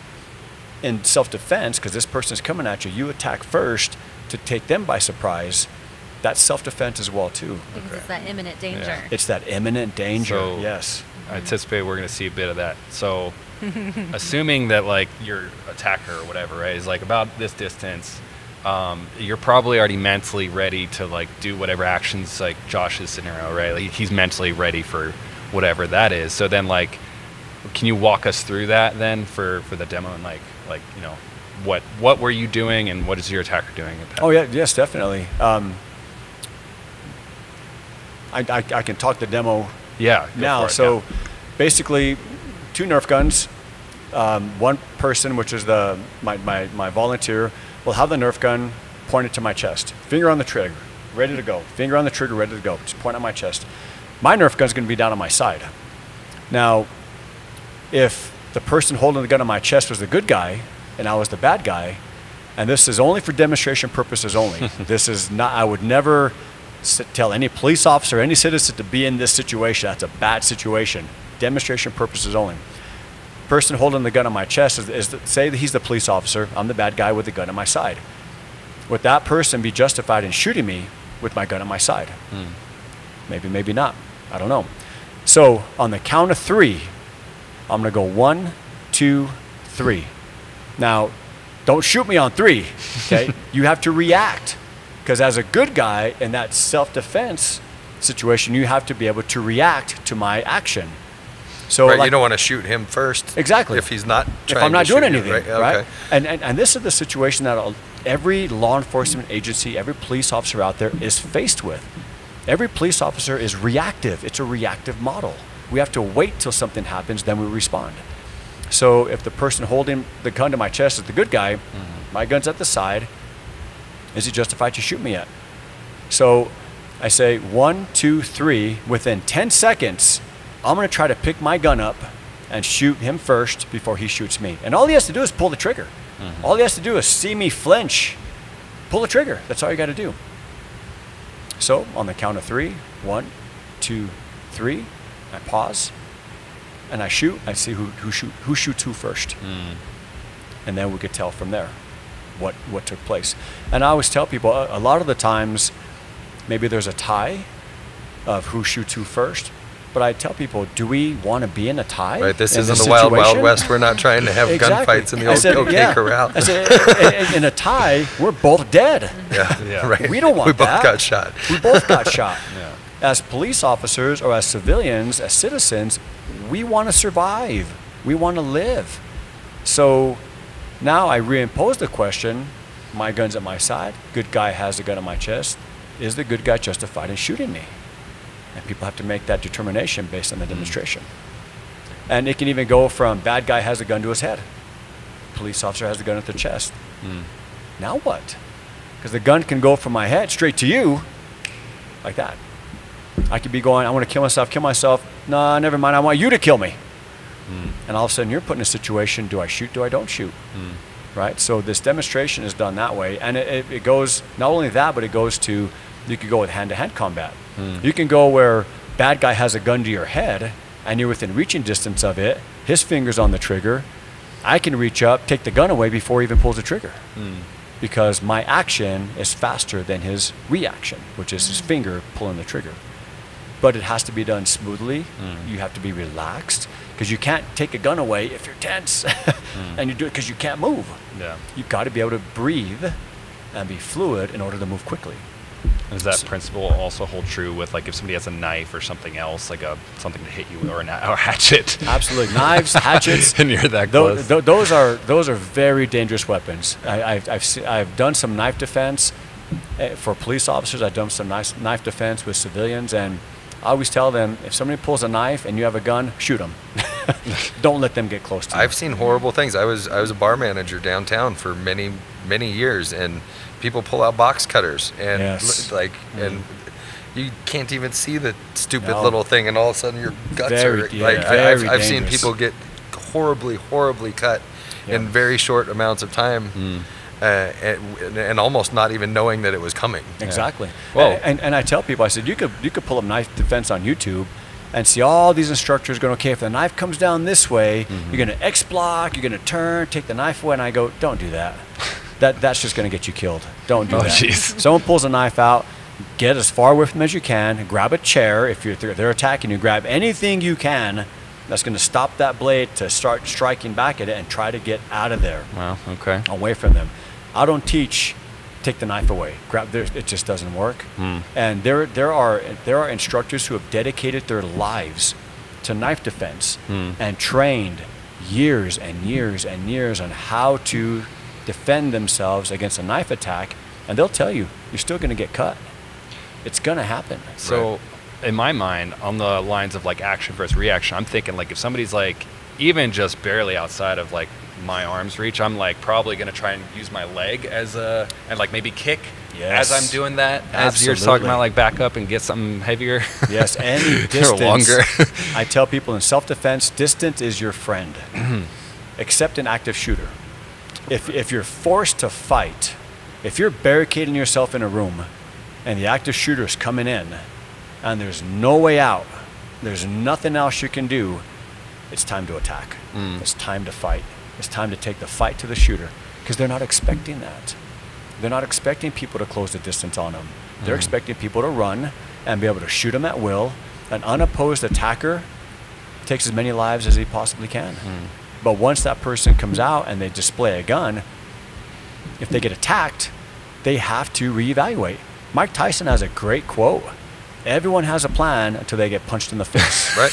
in self-defense, because this person's coming at you. You attack first to take them by surprise. That's self-defense as well too. Because it's that imminent danger. Yeah. It's that imminent danger. So yes. I anticipate we're going to see a bit of that. So assuming that, like, your attacker or whatever, right, is like about this distance, you're probably already mentally ready to, like, do whatever actions, like Josh's scenario, right? Like, he's mentally ready for whatever that is. So then, like, can you walk us through that then for the demo, and like what were you doing and what is your attacker doing? Oh yeah, yes, definitely. I can talk the demo. Yeah. Now, so basically, 2 Nerf guns. One person, which is my volunteer, will have the Nerf gun pointed to my chest, finger on the trigger, ready to go. Finger on the trigger, ready to go. Just point at my chest. My Nerf gun's going to be down on my side. Now, if the person holding the gun on my chest was the good guy and I was the bad guy, and this is only for demonstration purposes only. This is not, I would never tell any police officer, any citizen to be in this situation. That's a bad situation. Demonstration purposes only. Person holding the gun on my chest say that he's the police officer. I'm the bad guy with the gun on my side. Would that person be justified in shooting me with my gun on my side? Maybe, maybe not. I don't know. So on the count of 3, I'm going to go 1, 2, 3. Now, don't shoot me on 3, okay? You have to react. Because as a good guy in that self-defense situation, you have to be able to react to my action. So right, you don't want to shoot him first. Exactly. If he's not trying if I'm not to doing shoot anything, you, right? Okay. And this is the situation that every law enforcement agency, every police officer out there is faced with. Every police officer is reactive. It's a reactive model. We have to wait till something happens, then we respond. So if the person holding the gun to my chest is the good guy, my gun's at the side, is he justified to shoot me at? So I say 1, 2, 3. Within 10 seconds, I'm going to try to pick my gun up and shoot him first before he shoots me. And all he has to do is pull the trigger. All he has to do is see me flinch, pull the trigger. That's all you got to do. So on the count of 3, 1, 2, 3, I pause and I shoot. I see who shoots who first. And then we could tell from there what took place. And I always tell people, a lot of the times, maybe there's a tie of who shoots who first. But I tell people, do we want to be in a tie? Right, this isn't the wild, wild west. We're not trying to have gunfights in the old OK Corral. I said, in a tie, we're both dead. Yeah, right. We don't want that. We both got shot. We both got shot. As police officers or as civilians, as citizens, we want to survive. We want to live. So now I reimpose the question, my gun's at my side, good guy has a gun on my chest. Is the good guy justified in shooting me? And people have to make that determination based on the demonstration. And it can even go from bad guy has a gun to his head. Police officer has a gun at their chest. Now what? Because the gun can go from my head straight to you, like that. I could be going, I want to kill myself. No, never mind, I want you to kill me. And all of a sudden you're put in a situation, do I shoot, do I don't shoot? Right? So this demonstration is done that way. And it goes, not only that, but it goes to, you could go with hand-to-hand combat. You can go where bad guy has a gun to your head and you're within reaching distance of it, his finger's on the trigger. I can reach up, take the gun away before he even pulls the trigger. Because my action is faster than his reaction, which is his finger pulling the trigger. But it has to be done smoothly. You have to be relaxed because you can't take a gun away if you're tense and you do it because you can't move. You've got to be able to breathe and be fluid in order to move quickly. Does that principle also hold true with, like, if somebody has a knife or something else, like something to hit you with, or a hatchet? Absolutely, knives, hatchets, and you're that close. Those are very dangerous weapons. I've done some knife defense for police officers. I've done some knife defense with civilians, and I always tell them, if somebody pulls a knife and you have a gun, shoot them. Don't let them get close to you. I've seen horrible things. I was a bar manager downtown for many years, and people pull out box cutters and and you can't even see the stupid little thing, and all of a sudden your guts I've seen people get horribly cut in very short amounts of time. And almost not even knowing that it was coming. Exactly. And I tell people, I said, you could pull up knife defense on YouTube and see all these instructors going, okay, if the knife comes down this way, you're going to X block, you're going to turn, take the knife away, and I go, don't do that. That's just going to get you killed. Don't do that. Geez. Someone pulls a knife out, get as far away from them as you can, grab a chair. If they're attacking you, grab anything you can that's going to stop that blade to start striking back at it, and try to get out of there. Wow, okay. Away from them. I don't teach take the knife away. It just doesn't work. And there are instructors who have dedicated their lives to knife defense and trained years and years and years on how to defend themselves against a knife attack, and they'll tell you, you're still going to get cut. It's going to happen. So in my mind, on the lines of like action versus reaction, I'm thinking, like, if somebody's like even just barely outside of like my arm's reach. I'm like probably going to try and use my leg as and like maybe kick as I'm doing that. As you're talking about, like back up and get something heavier. Yes, any distance. Longer. I tell people in self-defense, distance is your friend, except an active shooter. If you're forced to fight, if you're barricading yourself in a room and the active shooter is coming in and there's no way out, there's nothing else you can do, it's time to attack. It's time to fight. It's time to take the fight to the shooter, because they're not expecting that. They're not expecting people to close the distance on them. They're expecting people to run and be able to shoot them at will. An unopposed attacker takes as many lives as he possibly can. But once that person comes out and they display a gun, if they get attacked, they have to reevaluate. Mike Tyson has a great quote. Everyone has a plan until they get punched in the face. Right.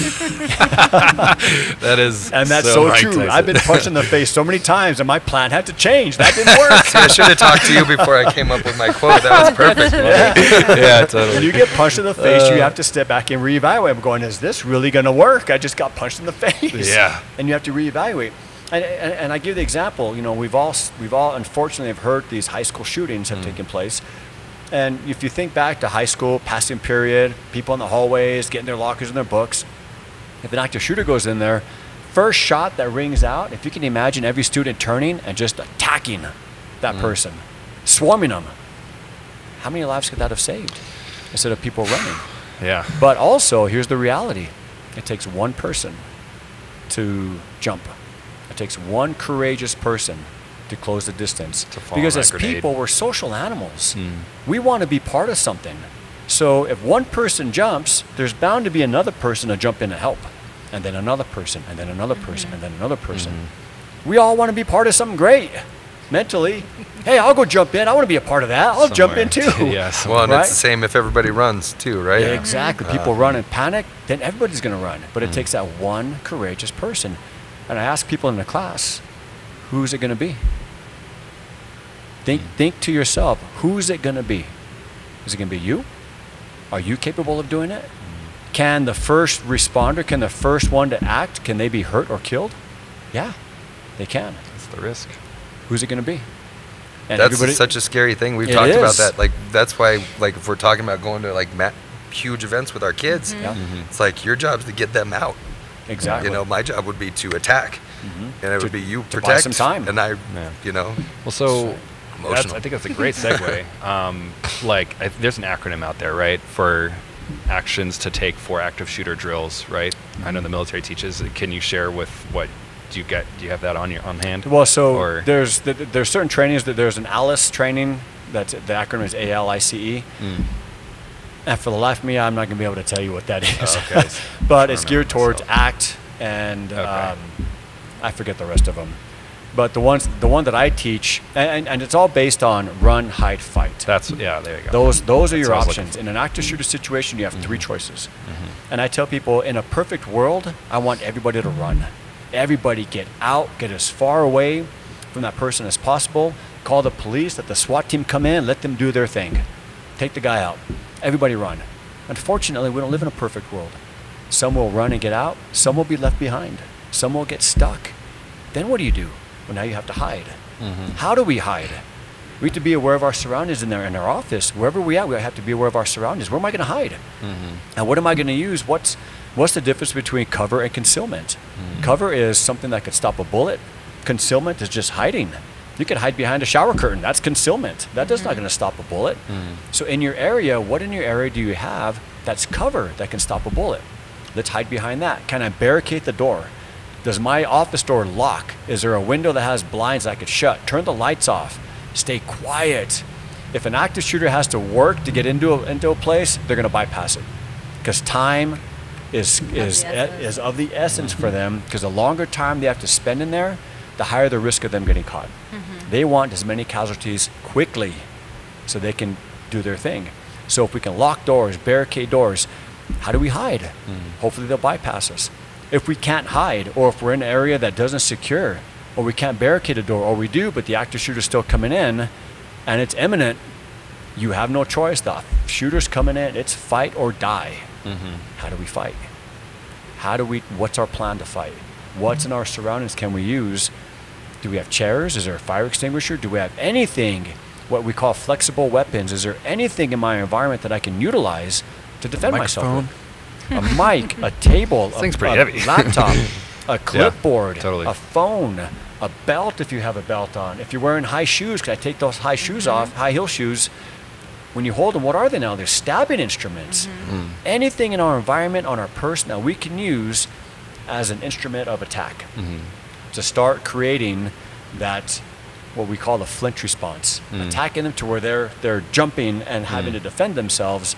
That is, and that's so right, true. Tyson. I've been punched in the face so many times, and my plan had to change. That didn't work. See, I should have talked to you before I came up with my quote. That was perfect. Yeah, totally. When you get punched in the face, you have to step back and reevaluate. I'm going, is this really going to work? I just got punched in the face. Yeah. And you have to reevaluate. And I give the example. You know, we've all unfortunately have heard these high school shootings have taken place. And if you think back to high school, passing period, people in the hallways, getting their lockers and their books, if an active shooter goes in there, first shot that rings out, if you can imagine every student turning and just attacking that person, swarming them, how many lives could that have saved instead of people running? Yeah. But also, here's the reality. It takes one person to jump. It takes one courageous person to close the distance. Because as people, we're social animals. We want to be part of something. So if one person jumps, there's bound to be another person to jump in to help. And then another person, and then another person, and then another person. We all want to be part of something great. Mentally, hey, I'll go jump in. I want to be a part of that. I'll jump in too. Yes. Well, and it's the same if everybody runs too, right? Yeah, exactly. People run and panic, then everybody's going to run. But it takes that one courageous person. And I ask people in the class, who's it going to be? Think to yourself, who's it going to be? Is it going to be you? Are you capable of doing it? Can the first responder, can the first one to act, can they be hurt or killed? Yeah, they can. That's the risk. Who's it going to be? And that's such a scary thing. We've talked about that. Like, that's why, like, if we're talking about going to like huge events with our kids, it's like your job's to get them out. Exactly. You know, my job would be to attack, and it would be you to protect. buy some time. And I, you know. Well, so I emotional. think that's a great segue. There's an acronym out there, right, for actions to take for active shooter drills, right? I know the military teaches. Can you share with what do you have that on hand? Well, so there's certain trainings that there's an ALICE training. That's the acronym is ALICE. And for the life of me, I'm not going to be able to tell you what that is. Okay. But it's geared towards ACT and I forget the rest of them. But the one that I teach, and it's all based on run, hide, fight. There you go. Those are your options. In an active shooter situation, you have three choices. And I tell people, in a perfect world, I want everybody to run. Everybody get out, get as far away from that person as possible. Call the police, let the SWAT team come in, let them do their thing. Take the guy out. Everybody run. Unfortunately, we don't live in a perfect world. Some will run and get out. Some will be left behind. Some will get stuck. Then what do you do? Well, now you have to hide. How do we hide? We have to be aware of our surroundings in our office. Wherever we are, we have to be aware of our surroundings. Where am I going to hide? And what am I going to use? What's the difference between cover and concealment? Cover is something that could stop a bullet. Concealment is just hiding. You can hide behind a shower curtain. That's concealment. That's not going to stop a bullet. So in your area, what in your area do you have that's cover that can stop a bullet? Let's hide behind that. Can I barricade the door? Does my office door lock? Is there a window that has blinds I could shut? Turn the lights off. Stay quiet. If an active shooter has to work to get into a place, they're going to bypass it. Because time is of the essence for them, because the longer time they have to spend in there, the higher the risk of them getting caught. They want as many casualties quickly so they can do their thing. So if we can lock doors, barricade doors, how do we hide? Hopefully they'll bypass us. If we can't hide, or if we're in an area that doesn't secure, or we can't barricade a door, or we do, but the active shooter's still coming in, and it's imminent, you have no choice. The shooter's coming in, it's fight or die. How do we fight? What's our plan to fight? What's in our surroundings can we use? Do we have chairs? Is there a fire extinguisher? Do we have anything, what we call flexible weapons? Is there anything in my environment that I can utilize to defend myself with? A mic, a table, This thing's pretty heavy. laptop, a clipboard, totally. a phone, a belt if you have a belt on. If you're wearing high shoes, can I take those high shoes off, high heel shoes? When you hold them, what are they now? They're stabbing instruments. Anything in our environment, on our person, that we can use as an instrument of attack to start creating that, what we call the flinch response. Attacking them to where they're jumping and having to defend themselves.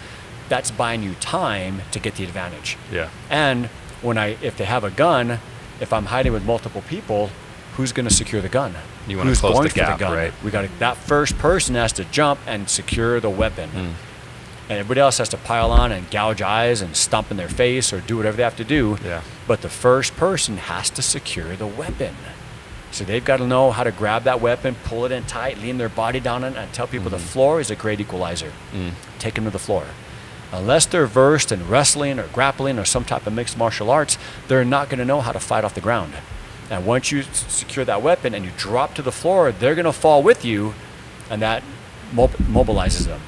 That's buying you time to get the advantage. Yeah. And if they have a gun, if I'm hiding with multiple people, who's going to secure the gun? You want Who's to close going the for gap, the gun? right? That first person has to jump and secure the weapon. And everybody else has to pile on and gouge eyes and stomp in their face or do whatever they have to do. Yeah. But the first person has to secure the weapon. So they've got to know how to grab that weapon, pull it in tight, lean their body down on it, and tell people the floor is a great equalizer. Take them to the floor. Unless they're versed in wrestling or grappling or some type of mixed martial arts, they're not going to know how to fight off the ground. And once you secure that weapon and you drop to the floor, they're going to fall with you, and that mobilizes them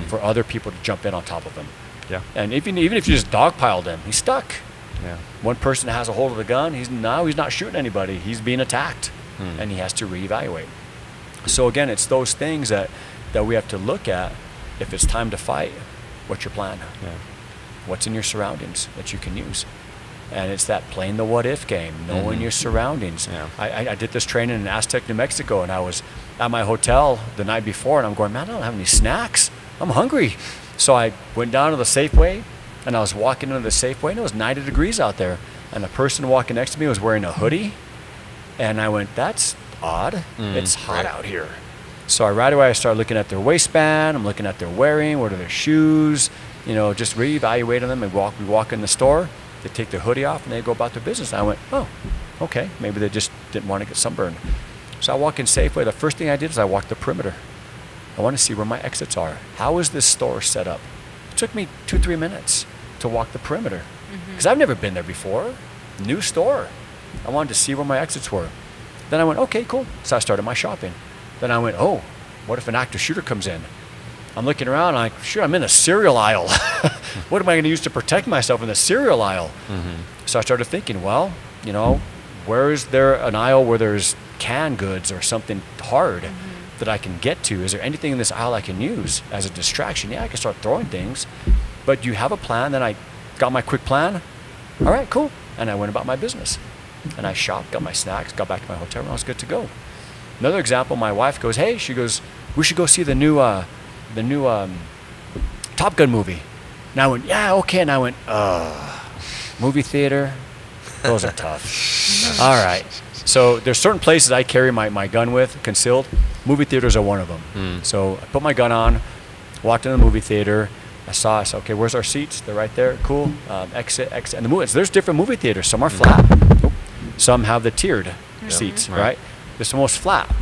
for other people to jump in on top of them. Yeah. And even if you just dogpiled him, he's stuck. Yeah. One person has a hold of the gun, he's not shooting anybody, he's being attacked, and he has to reevaluate. So again, it's those things that we have to look at. If it's time to fight, what's your plan? Yeah. What's in your surroundings that you can use? And it's that playing the what-if game, knowing your surroundings. Yeah. I did this training in Aztec, New Mexico, and I was at my hotel the night before, and I'm going, man, I don't have any snacks. I'm hungry. So I went down to the Safeway, and I was walking into the Safeway, and it was 90 degrees out there. And the person walking next to me was wearing a hoodie. And I went, that's odd. It's hot out here. So right away I started looking at their waistband. I'm looking at their wearing. What are their shoes? Just reevaluating them. And we walk in the store. They take their hoodie off and they go about their business. And I went, oh, okay. Maybe they just didn't want to get sunburned. So I walk in Safeway. The first thing I did is I walked the perimeter. I want to see where my exits are. How is this store set up? It took me 2-3 minutes to walk the perimeter because I've never been there before. New store. I wanted to see where my exits were. Then I went, okay, cool. So I started my shopping. Then I went, oh, what if an active shooter comes in? I'm looking around, I'm like, shoot, I'm in the cereal aisle. What am I going to use to protect myself in the cereal aisle? So I started thinking, well, where is there an aisle where there's canned goods or something hard that I can get to? Is there anything in this aisle I can use as a distraction? Yeah, I can start throwing things. But you have a plan. Then I got my quick plan. All right, cool. And I went about my business. And I shopped, got my snacks, got back to my hotel, and I was good to go. Another example, my wife goes, hey, she goes, we should go see the new Top Gun movie. And I went, yeah, okay. And I went, movie theater, those are tough. All right. So there's certain places I carry my gun with, concealed. Movie theaters are one of them. So I put my gun on, walked in the movie theater. I said, okay, where's our seats? They're right there. Cool. Exit. And the movies. There's different movie theaters. Some are flat. Some have the tiered seats, right? There's the most flat.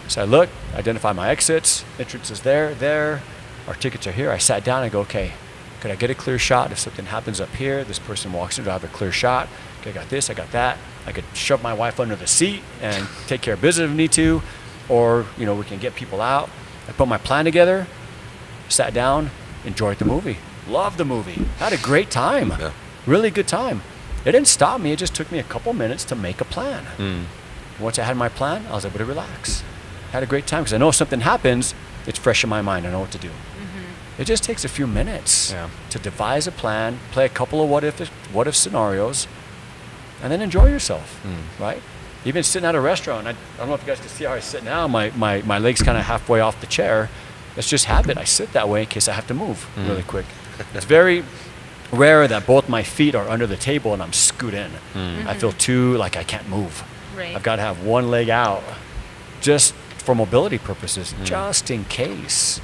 So I look, identify my exits. Entrance is there. Our tickets are here. I sat down and go, okay, could I get a clear shot? If something happens up here, this person walks in, do I have a clear shot? Okay, I got this, I got that. I could shove my wife under the seat and take care of business if I need to. Or, we can get people out. I put my plan together, sat down, enjoyed the movie. Loved the movie. Had a great time. Yeah. Really good time. It didn't stop me. It just took me a couple minutes to make a plan. Once I had my plan, I was able to relax. Had a great time because I know if something happens, it's fresh in my mind. I know what to do. It just takes a few minutes to devise a plan, play a couple of what if scenarios, and then enjoy yourself, right? Even sitting at a restaurant, I don't know if you guys can see how I sit now. My leg's kind of halfway off the chair. It's just habit. I sit that way in case I have to move really quick. It's very rare that both my feet are under the table and I'm scoot in. I feel too like I can't move. Right. I've got to have one leg out just for mobility purposes, just in case.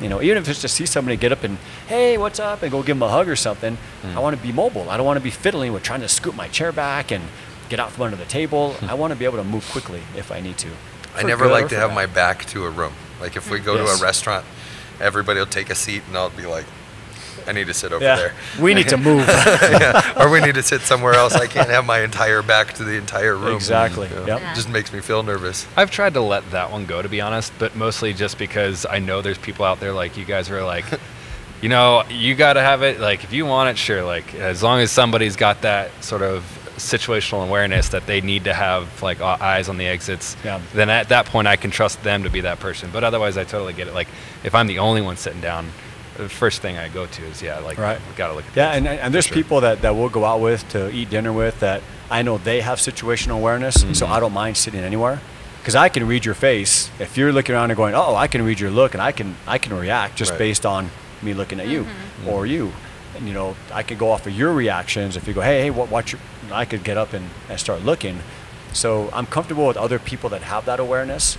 Even if it's to see somebody get up and, hey, what's up, and go give them a hug or something, I want to be mobile. I don't want to be fiddling with trying to scoop my chair back and get out from under the table. I want to be able to move quickly if I need to. I never like to have my back to a room. Like if we go to a restaurant, everybody will take a seat and I'll be like, I need to sit over Yeah. there. We need to move. Yeah. Or we need to sit somewhere else. I can't have my entire back to the entire room. Exactly. You know, Yep. Yeah. Just makes me feel nervous. I've tried to let that one go, to be honest, but mostly just because I know there's people out there like you guys who are like, you know, you got to have it. Like, if you want it, sure. Like, as long as somebody's got that sort of situational awareness that they need to have, like, eyes on the exits, Yeah. then at that point I can trust them to be that person. But otherwise, I totally get it. Like, if I'm the only one sitting down, the first thing I go to is, we got to look at Yeah, this. and there's sure. people that we'll go out with to eat dinner with that I know they have situational awareness, so I don't mind sitting anywhere. Because I can read your face. If you're looking around and going, oh, I can read your look, and I can react just Right. based on me looking at you or you. And, you know, I could go off of your reactions. If you go, hey, watch your, I could get up and start looking. So I'm comfortable with other people that have that awareness.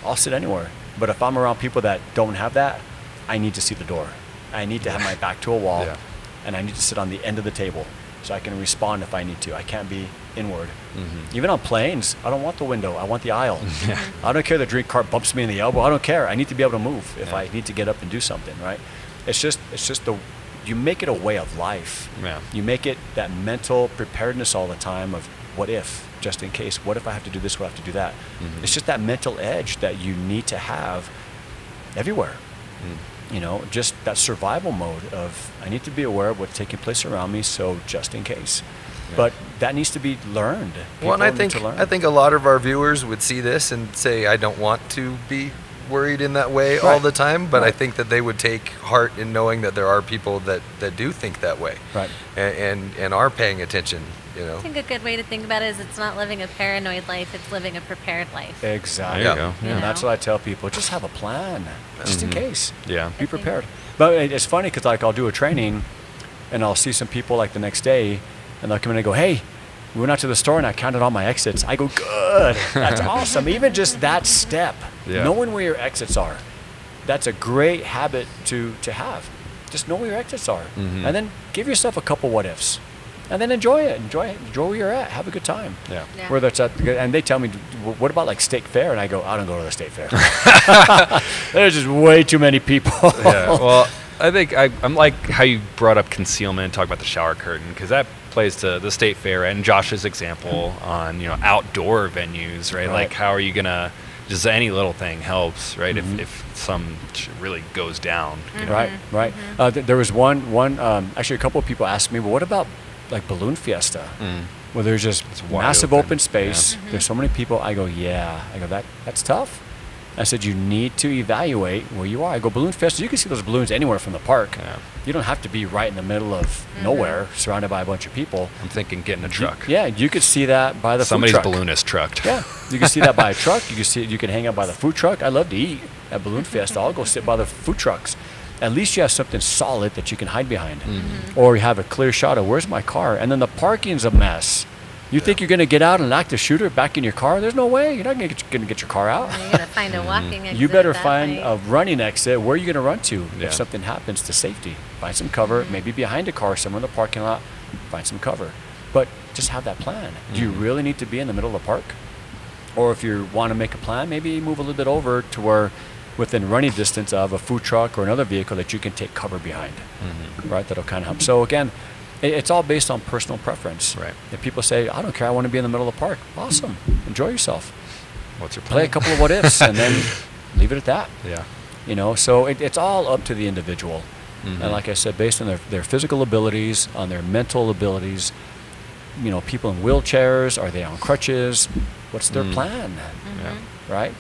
I'll sit anywhere. But if I'm around people that don't have that, I need to see the door. I need to have my back to a wall, Yeah. and I need to sit on the end of the table so I can respond if I need to. I can't be inward. Even on planes, I don't want the window. I want the aisle. I don't care the drink cart bumps me in the elbow. I don't care. I need to be able to move if I need to get up and do something, right? It's just you make it a way of life. Yeah. You make it that mental preparedness all the time of what if, just in case. What if I have to do this? What if I have to do that? It's just that mental edge that you need to have everywhere. You know, just that survival mode of I need to be aware of what's taking place around me, so just in case. But that needs to be learned. Well, and I People need to learn. think a lot of our viewers would see this and say, I don't want to be worried in that way all Right. the time, but I Right. think that they would take heart in knowing that there are people that do think that way, Right. and are paying attention. You know, I think a good way to think about it is it's not living a paranoid life, it's living a prepared life. Exactly. There you go. You And that's know? what I tell people. Just have a plan, just in case. Yeah. Be prepared. But it's funny because like I'll do a training, and I'll see some people like the next day, and they'll come in and go, "Hey, we went out to the store and I counted all my exits." I go, "Good, that's awesome." Even just that step, Yeah. knowing where your exits are, that's a great habit to have. Just know where your exits are, and then give yourself a couple what ifs, and then enjoy it. Enjoy where you're at. Have a good time. Yeah. Yeah. Whether it's and they tell me, "What about like state fair?" And I go, "I don't go to the state fair. There's just way too many people." Yeah. Well, I think I'm like how you brought up concealment, talk about the shower curtain, because that plays to the state fair and Josh's example on, you know, outdoor venues, right? Right. Like, how are you gonna, just any little thing helps, right? If some really goes down, you know? Right, right. There was one. Actually, a couple of people asked me, "Well, what about like balloon fiesta?" Where there's just wide massive open. open space. There's so many people. I go, "Yeah." I go, "That's tough." I said, "You need to evaluate where you are." I go, "Balloon fiesta. You can see those balloons anywhere from the park. Yeah. You don't have to be right in the middle of nowhere, surrounded by a bunch of people." I'm thinking getting a truck. Yeah, you could see that by the Somebody's food truck. balloon is trucked. Yeah, you can see that by a truck. You can see it. You can hang out by the food truck. I love to eat at Balloon Fiesta. I'll go sit by the food trucks. At least you have something solid that you can hide behind, or you have a clear shot of where's my car, and then the parking's a mess. You think you're going to get out and act a shooter back in your car? There's no way. You're not going to get your car out. You're gonna find a walking exit. You better that find way. a running exit. Where are you going to run to Yeah. if something happens to safety? Find some cover, maybe behind a car somewhere in the parking lot. Find some cover. But just have that plan. Do you really need to be in the middle of the park? Or if you want to make a plan, maybe move a little bit over to where within running distance of a food truck or another vehicle that you can take cover behind, right? That'll kind of help. So again, it's all based on personal preference. Right. If people say, "I don't care, I want to be in the middle of the park," awesome. Enjoy yourself. What's your plan? Play a couple of what ifs and then leave it at that. Yeah. You know, so it's all up to the individual. And like I said, based on their physical abilities, on their mental abilities, you know, people in wheelchairs, are they on crutches? What's their plan? Yeah. Right?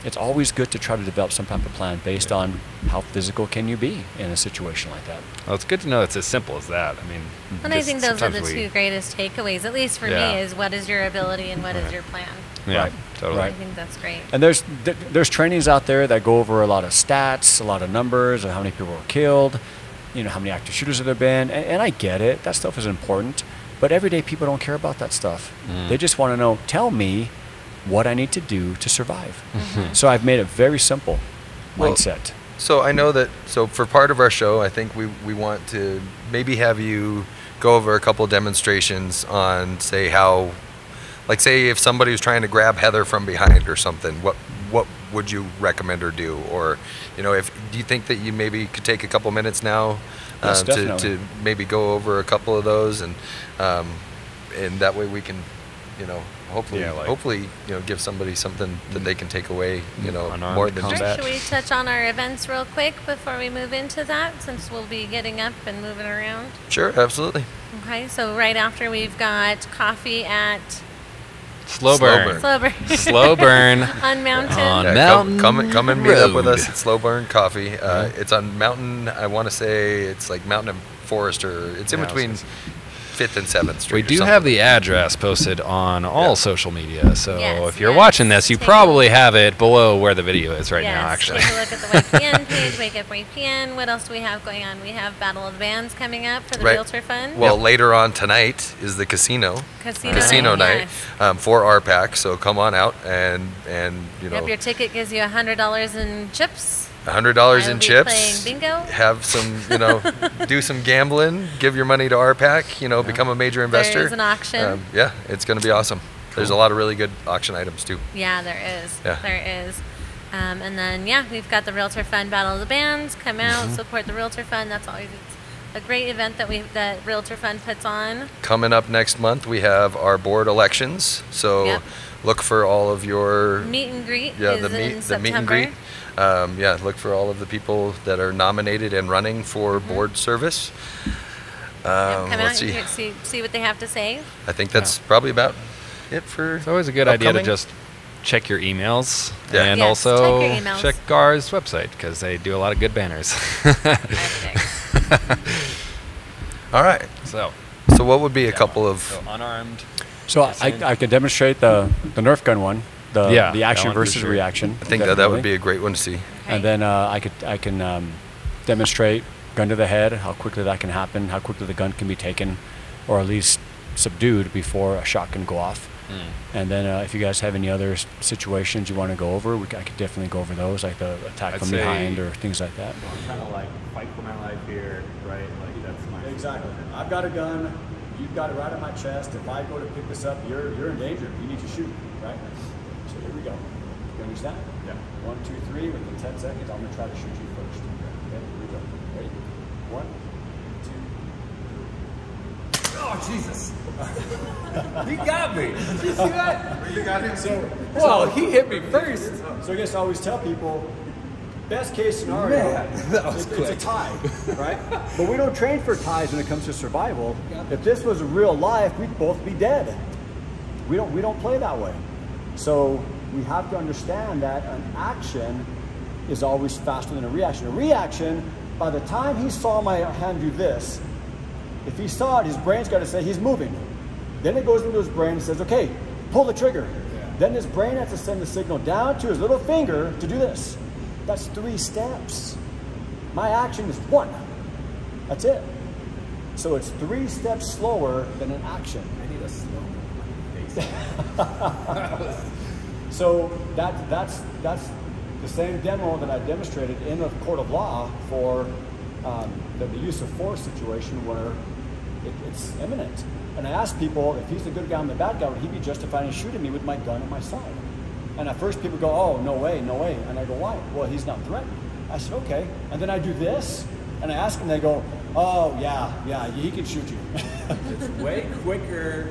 It's always good to try to develop some type of plan based on how physical can you be in a situation like that. Well, it's good to know it's as simple as that. I mean, And I just think those are the sometimes we- two greatest takeaways, at least for Yeah. me, is what is your ability and what is Right. your plan. Yeah, Right. totally. I Right. think that's great. And there's trainings out there that go over a lot of stats, a lot of numbers, of how many people were killed, you know, how many active shooters have there been, and I get it. That stuff is important, but everyday people don't care about that stuff. They just want to know, tell me what I need to do to survive. So I've made it very simple Well, mindset. So I know that, so for part of our show, I think we want to maybe have you go over a couple demonstrations on, say, how, like, say if somebody was trying to grab Heather from behind or something, what would you recommend or do? Or, do you think that you maybe could take a couple minutes now Yes, to maybe go over a couple of those, and that way we can, hopefully, give somebody something that they can take away, more than just that. Should we touch on our events real quick before we move into that, since we'll be getting up and moving around? Sure, absolutely. Okay, so right after we've got coffee at Slow burn. Slow burn. On Mountain. On Mountain come and meet up with Road. us at Slow Burn Coffee. It's on Mountain, I want to say it's like Mountain and Forest, or it's in between 5th and 7th Street. We do have the address posted on all social media, so Yes, if you're watching this, you take probably have it below where the video is right now, actually. Take a look at the YPN page, Wake Up YPN. What else do we have going on? We have Battle of the Bands coming up for the Realtor Fund. Well, later on tonight is the casino night for RPAC, so come on out and Yep, your ticket gives you $100 in chips. $100 in chips. Playing bingo. Have some, do some gambling. Give your money to RPAC. Become a major investor. There's an auction. It's going to be awesome. Cool. There's a lot of really good auction items too. Yeah, there is. Yeah. There is. And then we've got the Realtor Fund Battle of the Bands. Come out, support the Realtor Fund. That's always a great event that Realtor Fund puts on. Coming up next month, we have our board elections. So look for all of your meet and greet. The meet and greet. Look for all of the people that are nominated and running for board service. Come out and see what they have to say. I think that's probably about it for. It's always a good idea to just check your emails and Yes, also check your emails. check GAR's website, because they do a lot of good banners. All right. So what would be a couple of unarmed? So I can demonstrate the Nerf gun one, the action versus reaction. I think that would be a great one to see. And then I can demonstrate gun to the head, how quickly that can happen, how quickly the gun can be taken, or at least subdued before a shot can go off. And then if you guys have any other situations you want to go over, I could definitely go over those, like the attack from behind or things like that. I'm kind of like fight for my life here, right? Like that's my Exactly. I've got a gun. You've got it right on my chest. If I go to pick this up, you're in danger. You need to shoot, right? So here we go. You understand? Yeah. 1, 2, 3. Within 10 seconds, I'm going to try to shoot you first. Okay, here we go. Ready? 1, 2. Oh Jesus! He got me. Did you see that? You got him. Well, he hit me first. So I guess I always tell people, best case scenario, it's a tie, right? But we don't train for ties when it comes to survival. If this was real life, we'd both be dead. We don't play that way. So we have to understand that an action is always faster than a reaction. A reaction, by the time he saw my hand do this, if he saw it, his brain's got to say he's moving. Then it goes into his brain and says, okay, pull the trigger. Then his brain has to send the signal down to his little finger to do this. That's 3 steps. My action is 1. That's it. So it's 3 steps slower than an action. I need a slow pace. So that's the same demo that I demonstrated in a court of law for the use of force situation where it's imminent. And I asked people, if he's the good guy and the bad guy, would he be justified in shooting me with my gun at my side? And at first people go, oh, no way, no way. And I go, why? Well, he's not threatened. I said, okay. And then I do this, and I ask them, they go, oh, yeah, he can shoot you. It's way quicker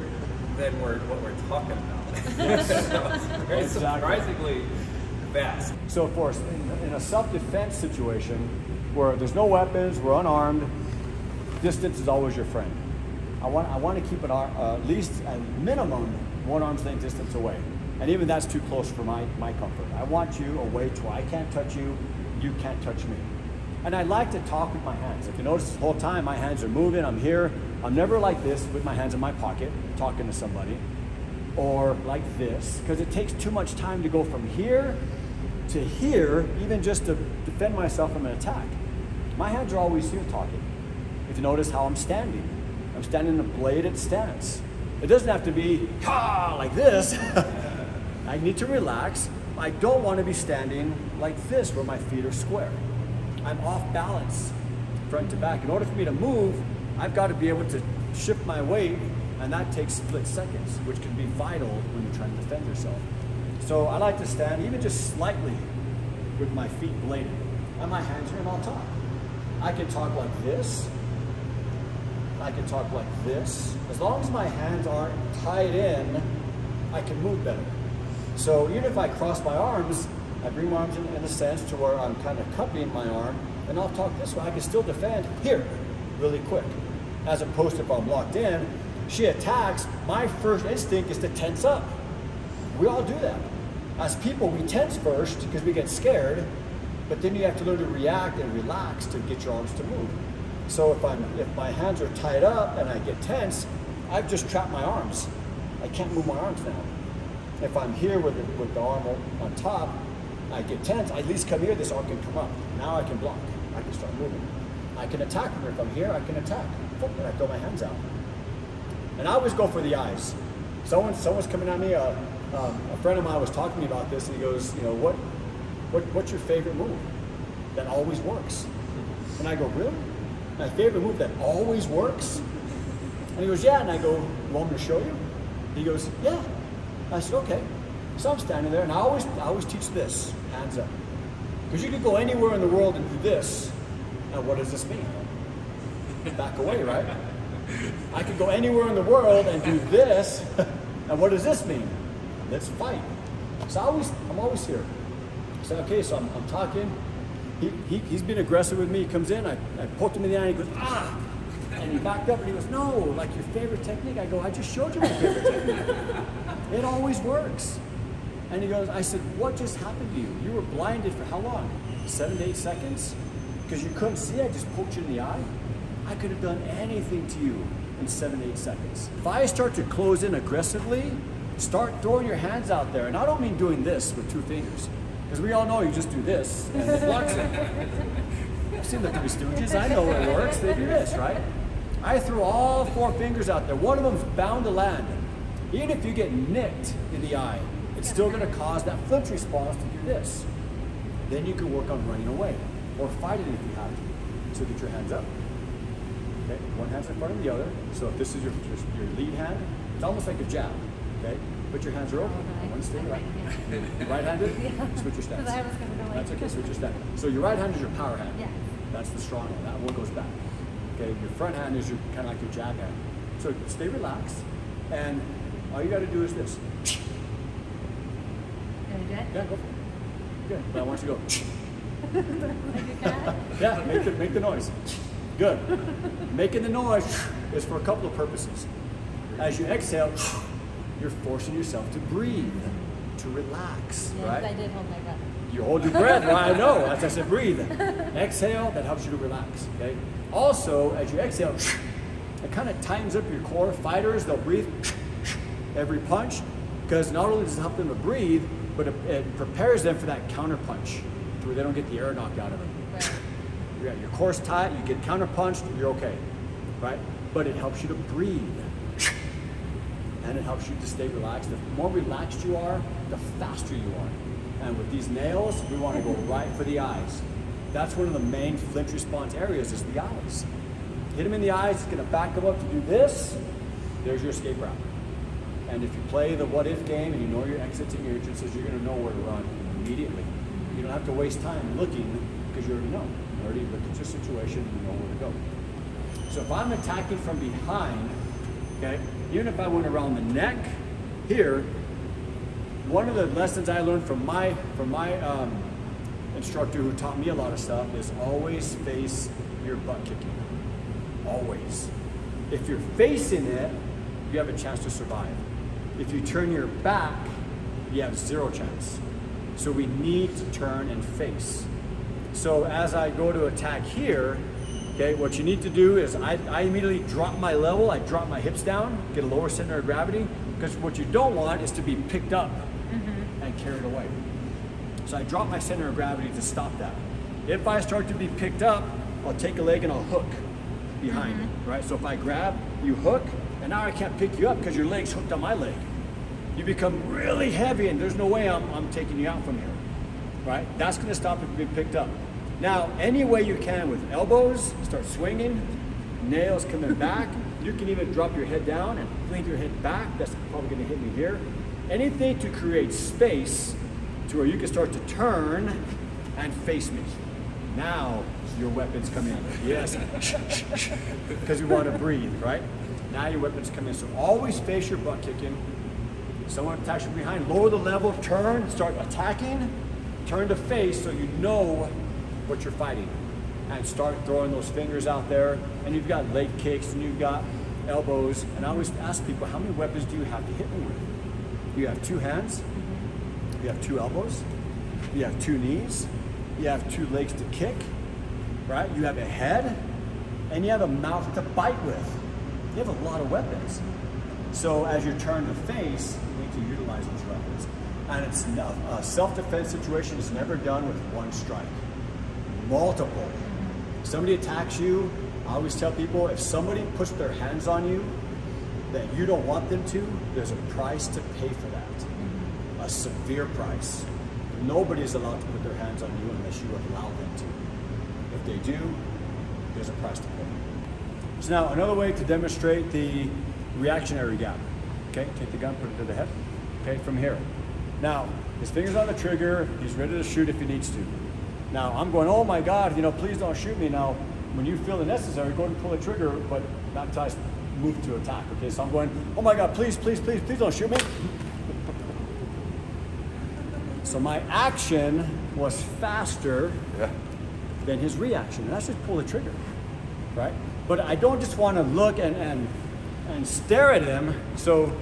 than what we're talking about. Very surprisingly fast. So, of course, in a self-defense situation where there's no weapons, we're unarmed, distance is always your friend. I want to keep it at least at minimum 1 arm's length distance away. And even that's too close for my comfort. I want you away to where I can't touch you, you can't touch me. And I like to talk with my hands. If you notice the whole time my hands are moving, I'm here. I'm never like this with my hands in my pocket talking to somebody, or like this, because it takes too much time to go from here to here, even just to defend myself from an attack. My hands are always here talking. If you notice how I'm standing in a bladed stance. It doesn't have to be like this. I need to relax. I don't want to be standing like this where my feet are square. I'm off balance, front to back. In order for me to move, I've got to be able to shift my weight, and that takes split seconds, which can be vital when you're trying to defend yourself. So I like to stand even just slightly with my feet bladed, and my hands are in on top. I can talk like this. I can talk like this. As long as my hands aren't tied in, I can move better. So even if I cross my arms, I bring my arms in a sense to where I'm kind of cupping my arm, and I'll talk this way. I can still defend here really quick. As opposed to if I'm locked in, she attacks, my first instinct is to tense up. We all do that. As people, we tense first because we get scared, but then you have to learn to react and relax to get your arms to move. So if my hands are tied up and I get tense, I've just trapped my arms. I can't move my arms now. If I'm here with the arm on top, I get tense, I at least come here, this arm can come up. Now I can block, I can start moving. I can attack her. If I'm here, I can attack. And I throw my hands out. And I always go for the eyes. Someone's coming at me, a friend of mine was talking to me about this, and he goes, you know, what's your favorite move that always works? And I go, really? My favorite move that always works? And he goes, yeah. And I go, you want me to show you? He goes, yeah. I said, okay. So I'm standing there, and I always teach this, hands up. Because you could go anywhere in the world and do this, and what does this mean? Back away, right? I could go anywhere in the world and do this, and what does this mean? Let's fight. So I'm always here. So okay, so I'm talking. He's been aggressive with me. He comes in, I poked him in the eye, and he goes, ah! And he backed up and he goes, no, like your favorite technique? I go, I just showed you my favorite technique. It always works. And he goes, I said, what just happened to you? You were blinded for how long? 7 to 8 seconds? Because you couldn't see, I just poked you in the eye? I could have done anything to you in 7 to 8 seconds. If I start to close in aggressively, start throwing your hands out there. And I don't mean doing this with 2 fingers. Because we all know you just do this and it blocks it. I've seen the Three Stooges, I know it works. They do this, right? I threw all 4 fingers out there. One of them's bound to land. Even if you get nicked in the eye, it's still going to cause that flinch response to do this. Then you can work on running away or fighting if you have to. So get your hands up. Okay, one hand's in front of the other. So if this is your lead hand, it's almost like a jab. Okay, but your hands are open. One stay right. Right-handed. Switch your stance. That's okay. Switch your stance. So your right hand is your power hand. Yeah. That's the strong one. That one goes back. Okay, your front hand is your kind of like your jab hand. So stay relaxed, and all you got to do is this. Yeah, go for it. Good. But I want you to go. Yeah, make the noise. Good. Making the noise is for a couple of purposes. As you exhale, you're forcing yourself to breathe, to relax, yeah, right? I did hold my breath. You hold your breath, well, I know. As I said, breathe. Exhale, that helps you to relax, okay? Also, as you exhale, it kind of tightens up your core. Fighters, they'll breathe every punch, because not only does it help them to breathe, but it prepares them for that counter punch, to where they don't get the air knocked out of them. Right. Yeah, your core's tight, you get counter punched, you're okay, right? But it helps you to breathe. And it helps you to stay relaxed. The more relaxed you are, the faster you are. And with these nails, we want to go right for the eyes. That's one of the main flinch response areas is the eyes. Hit them in the eyes, it's going to back them up to do this. There's your escape route. And if you play the what if game and you know your exits and your entrances, you're going to know where to run immediately. You don't have to waste time looking because you already know. You already looked at your situation and you know where to go. So if I'm attacking from behind, okay, even if I went around the neck here, one of the lessons I learned from my instructor who taught me a lot of stuff is always face your butt kicking. Always. If you're facing it, you have a chance to survive. If you turn your back, you have 0 chance. So we need to turn and face. So as I go to attack here, okay, what you need to do is I immediately drop my level, I drop my hips down, get a lower center of gravity, because what you don't want is to be picked up and carried away. So I drop my center of gravity to stop that. If I start to be picked up, I'll take a leg and I'll hook behind it, right? So if I grab, you hook, and now I can't pick you up because your leg's hooked on my leg. You become really heavy and there's no way I'm taking you out from here, right? That's gonna stop it from being picked up. Now, any way you can with elbows, start swinging, nails coming back. You can even drop your head down and lean your head back. That's probably gonna hit me here. anything to create space to where you can start to turn and face me. Now your weapons come in. Yes, because we want to breathe, right? Now your weapons come in. So always face your butt kicking. Someone attacks you behind, lower the level, turn, start attacking, turn to face so you know what you're fighting. And start throwing those fingers out there. And you've got leg kicks and you've got elbows. And I always ask people, how many weapons do you have to hit me with? You have 2 hands, you have 2 elbows, you have 2 knees, you have 2 legs to kick, right? You have a head, and you have a mouth to bite with. You have a lot of weapons. So as you turn the face, you need to utilize those weapons. And it's a self-defense situation is never done with 1 strike. Multiple. Somebody attacks you, I always tell people, if somebody puts their hands on you that you don't want them to, there's a price to pay for that. A severe price. Nobody is allowed to put their hands on you unless you allow them to. If they do, there's a price to pay. So now another way to demonstrate the reactionary gap. Okay, take the gun, put it to the head. Okay, from here. Now, his finger's on the trigger, he's ready to shoot if he needs to. Now, I'm going, oh my God, please don't shoot me. Now, when you feel it necessary, go and pull the trigger, but not until I move to attack. Okay, so I'm going, oh my God, please, please, please, please don't shoot me. So my action was faster than his reaction. And that's just pull the trigger, right? But I don't just want to look and stare at him. So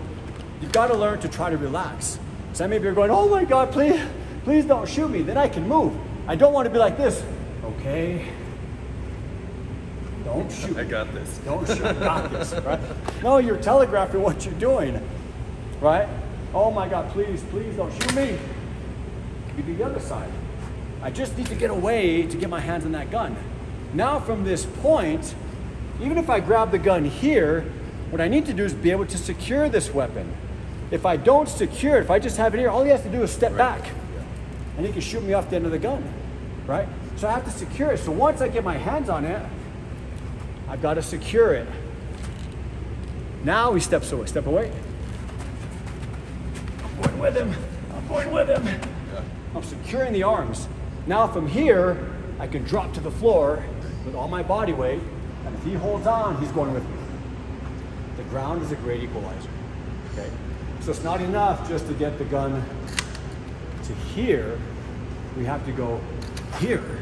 you've got to learn to try to relax. So maybe you're going, oh my God, please, please don't shoot me. Then I can move. I don't want to be like this. Okay. Don't shoot. I got this. Don't shoot. I got this, right? No, you're telegraphing what you're doing, right? Oh my God, please, please don't shoot me. You do the other side. I just need to get away to get my hands on that gun. Now from this point, even if I grab the gun here, what I need to do is be able to secure this weapon. If I don't secure it, if I just have it here, all he has to do is step back. And he can shoot me off the end of the gun, right? So I have to secure it. So once I get my hands on it, I've got to secure it. Now he steps away. Step away. I'm going with him. I'm going with him. I'm securing the arms. Now from here, I can drop to the floor with all my body weight, and if he holds on, he's going with me. The ground is a great equalizer, okay? So it's not enough just to get the gun to here. We have to go here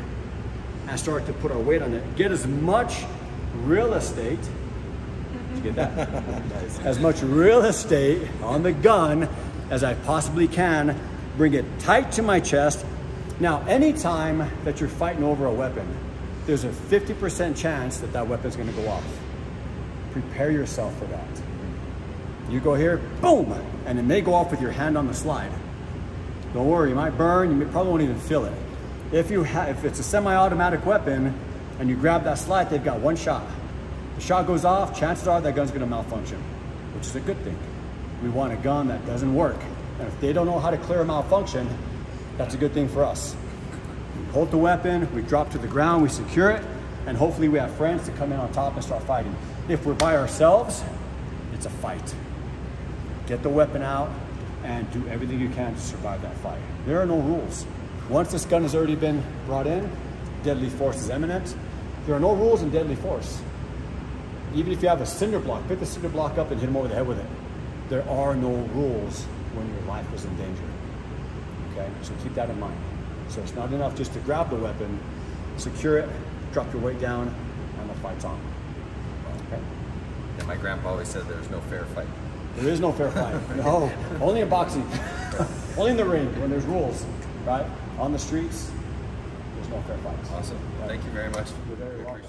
and start to put our weight on it. Get as much real estate, did you get that? As much real estate on the gun as I possibly can. Bring it tight to my chest. Now, anytime that you're fighting over a weapon, there's a 50% chance that that weapon's gonna go off. Prepare yourself for that. You go here, boom, and it may go off with your hand on the slide. Don't worry, you might burn, you probably won't even feel it. If it's a semi-automatic weapon and you grab that slide, they've got 1 shot. The shot goes off, chances are that gun's gonna malfunction, which is a good thing. We want a gun that doesn't work. And if they don't know how to clear a malfunction, that's a good thing for us. We hold the weapon, we drop to the ground, we secure it, and hopefully we have friends to come in on top and start fighting. If we're by ourselves, it's a fight. Get the weapon out and do everything you can to survive that fight. There are no rules. Once this gun has already been brought in, deadly force is imminent. There are no rules in deadly force. Even if you have a cinder block, pick the cinder block up and hit him over the head with it. There are no rules when your life is in danger. Okay, so keep that in mind. So it's not enough just to grab the weapon, secure it, drop your weight down, and the fight's on. Okay? Yeah, my grandpa always said there's no fair fight. There is no fair fight. No, only in boxing. Only in the ring when there's rules, right? On the streets, there's no fair fights. Awesome. Right? Thank you very much. You're very welcome.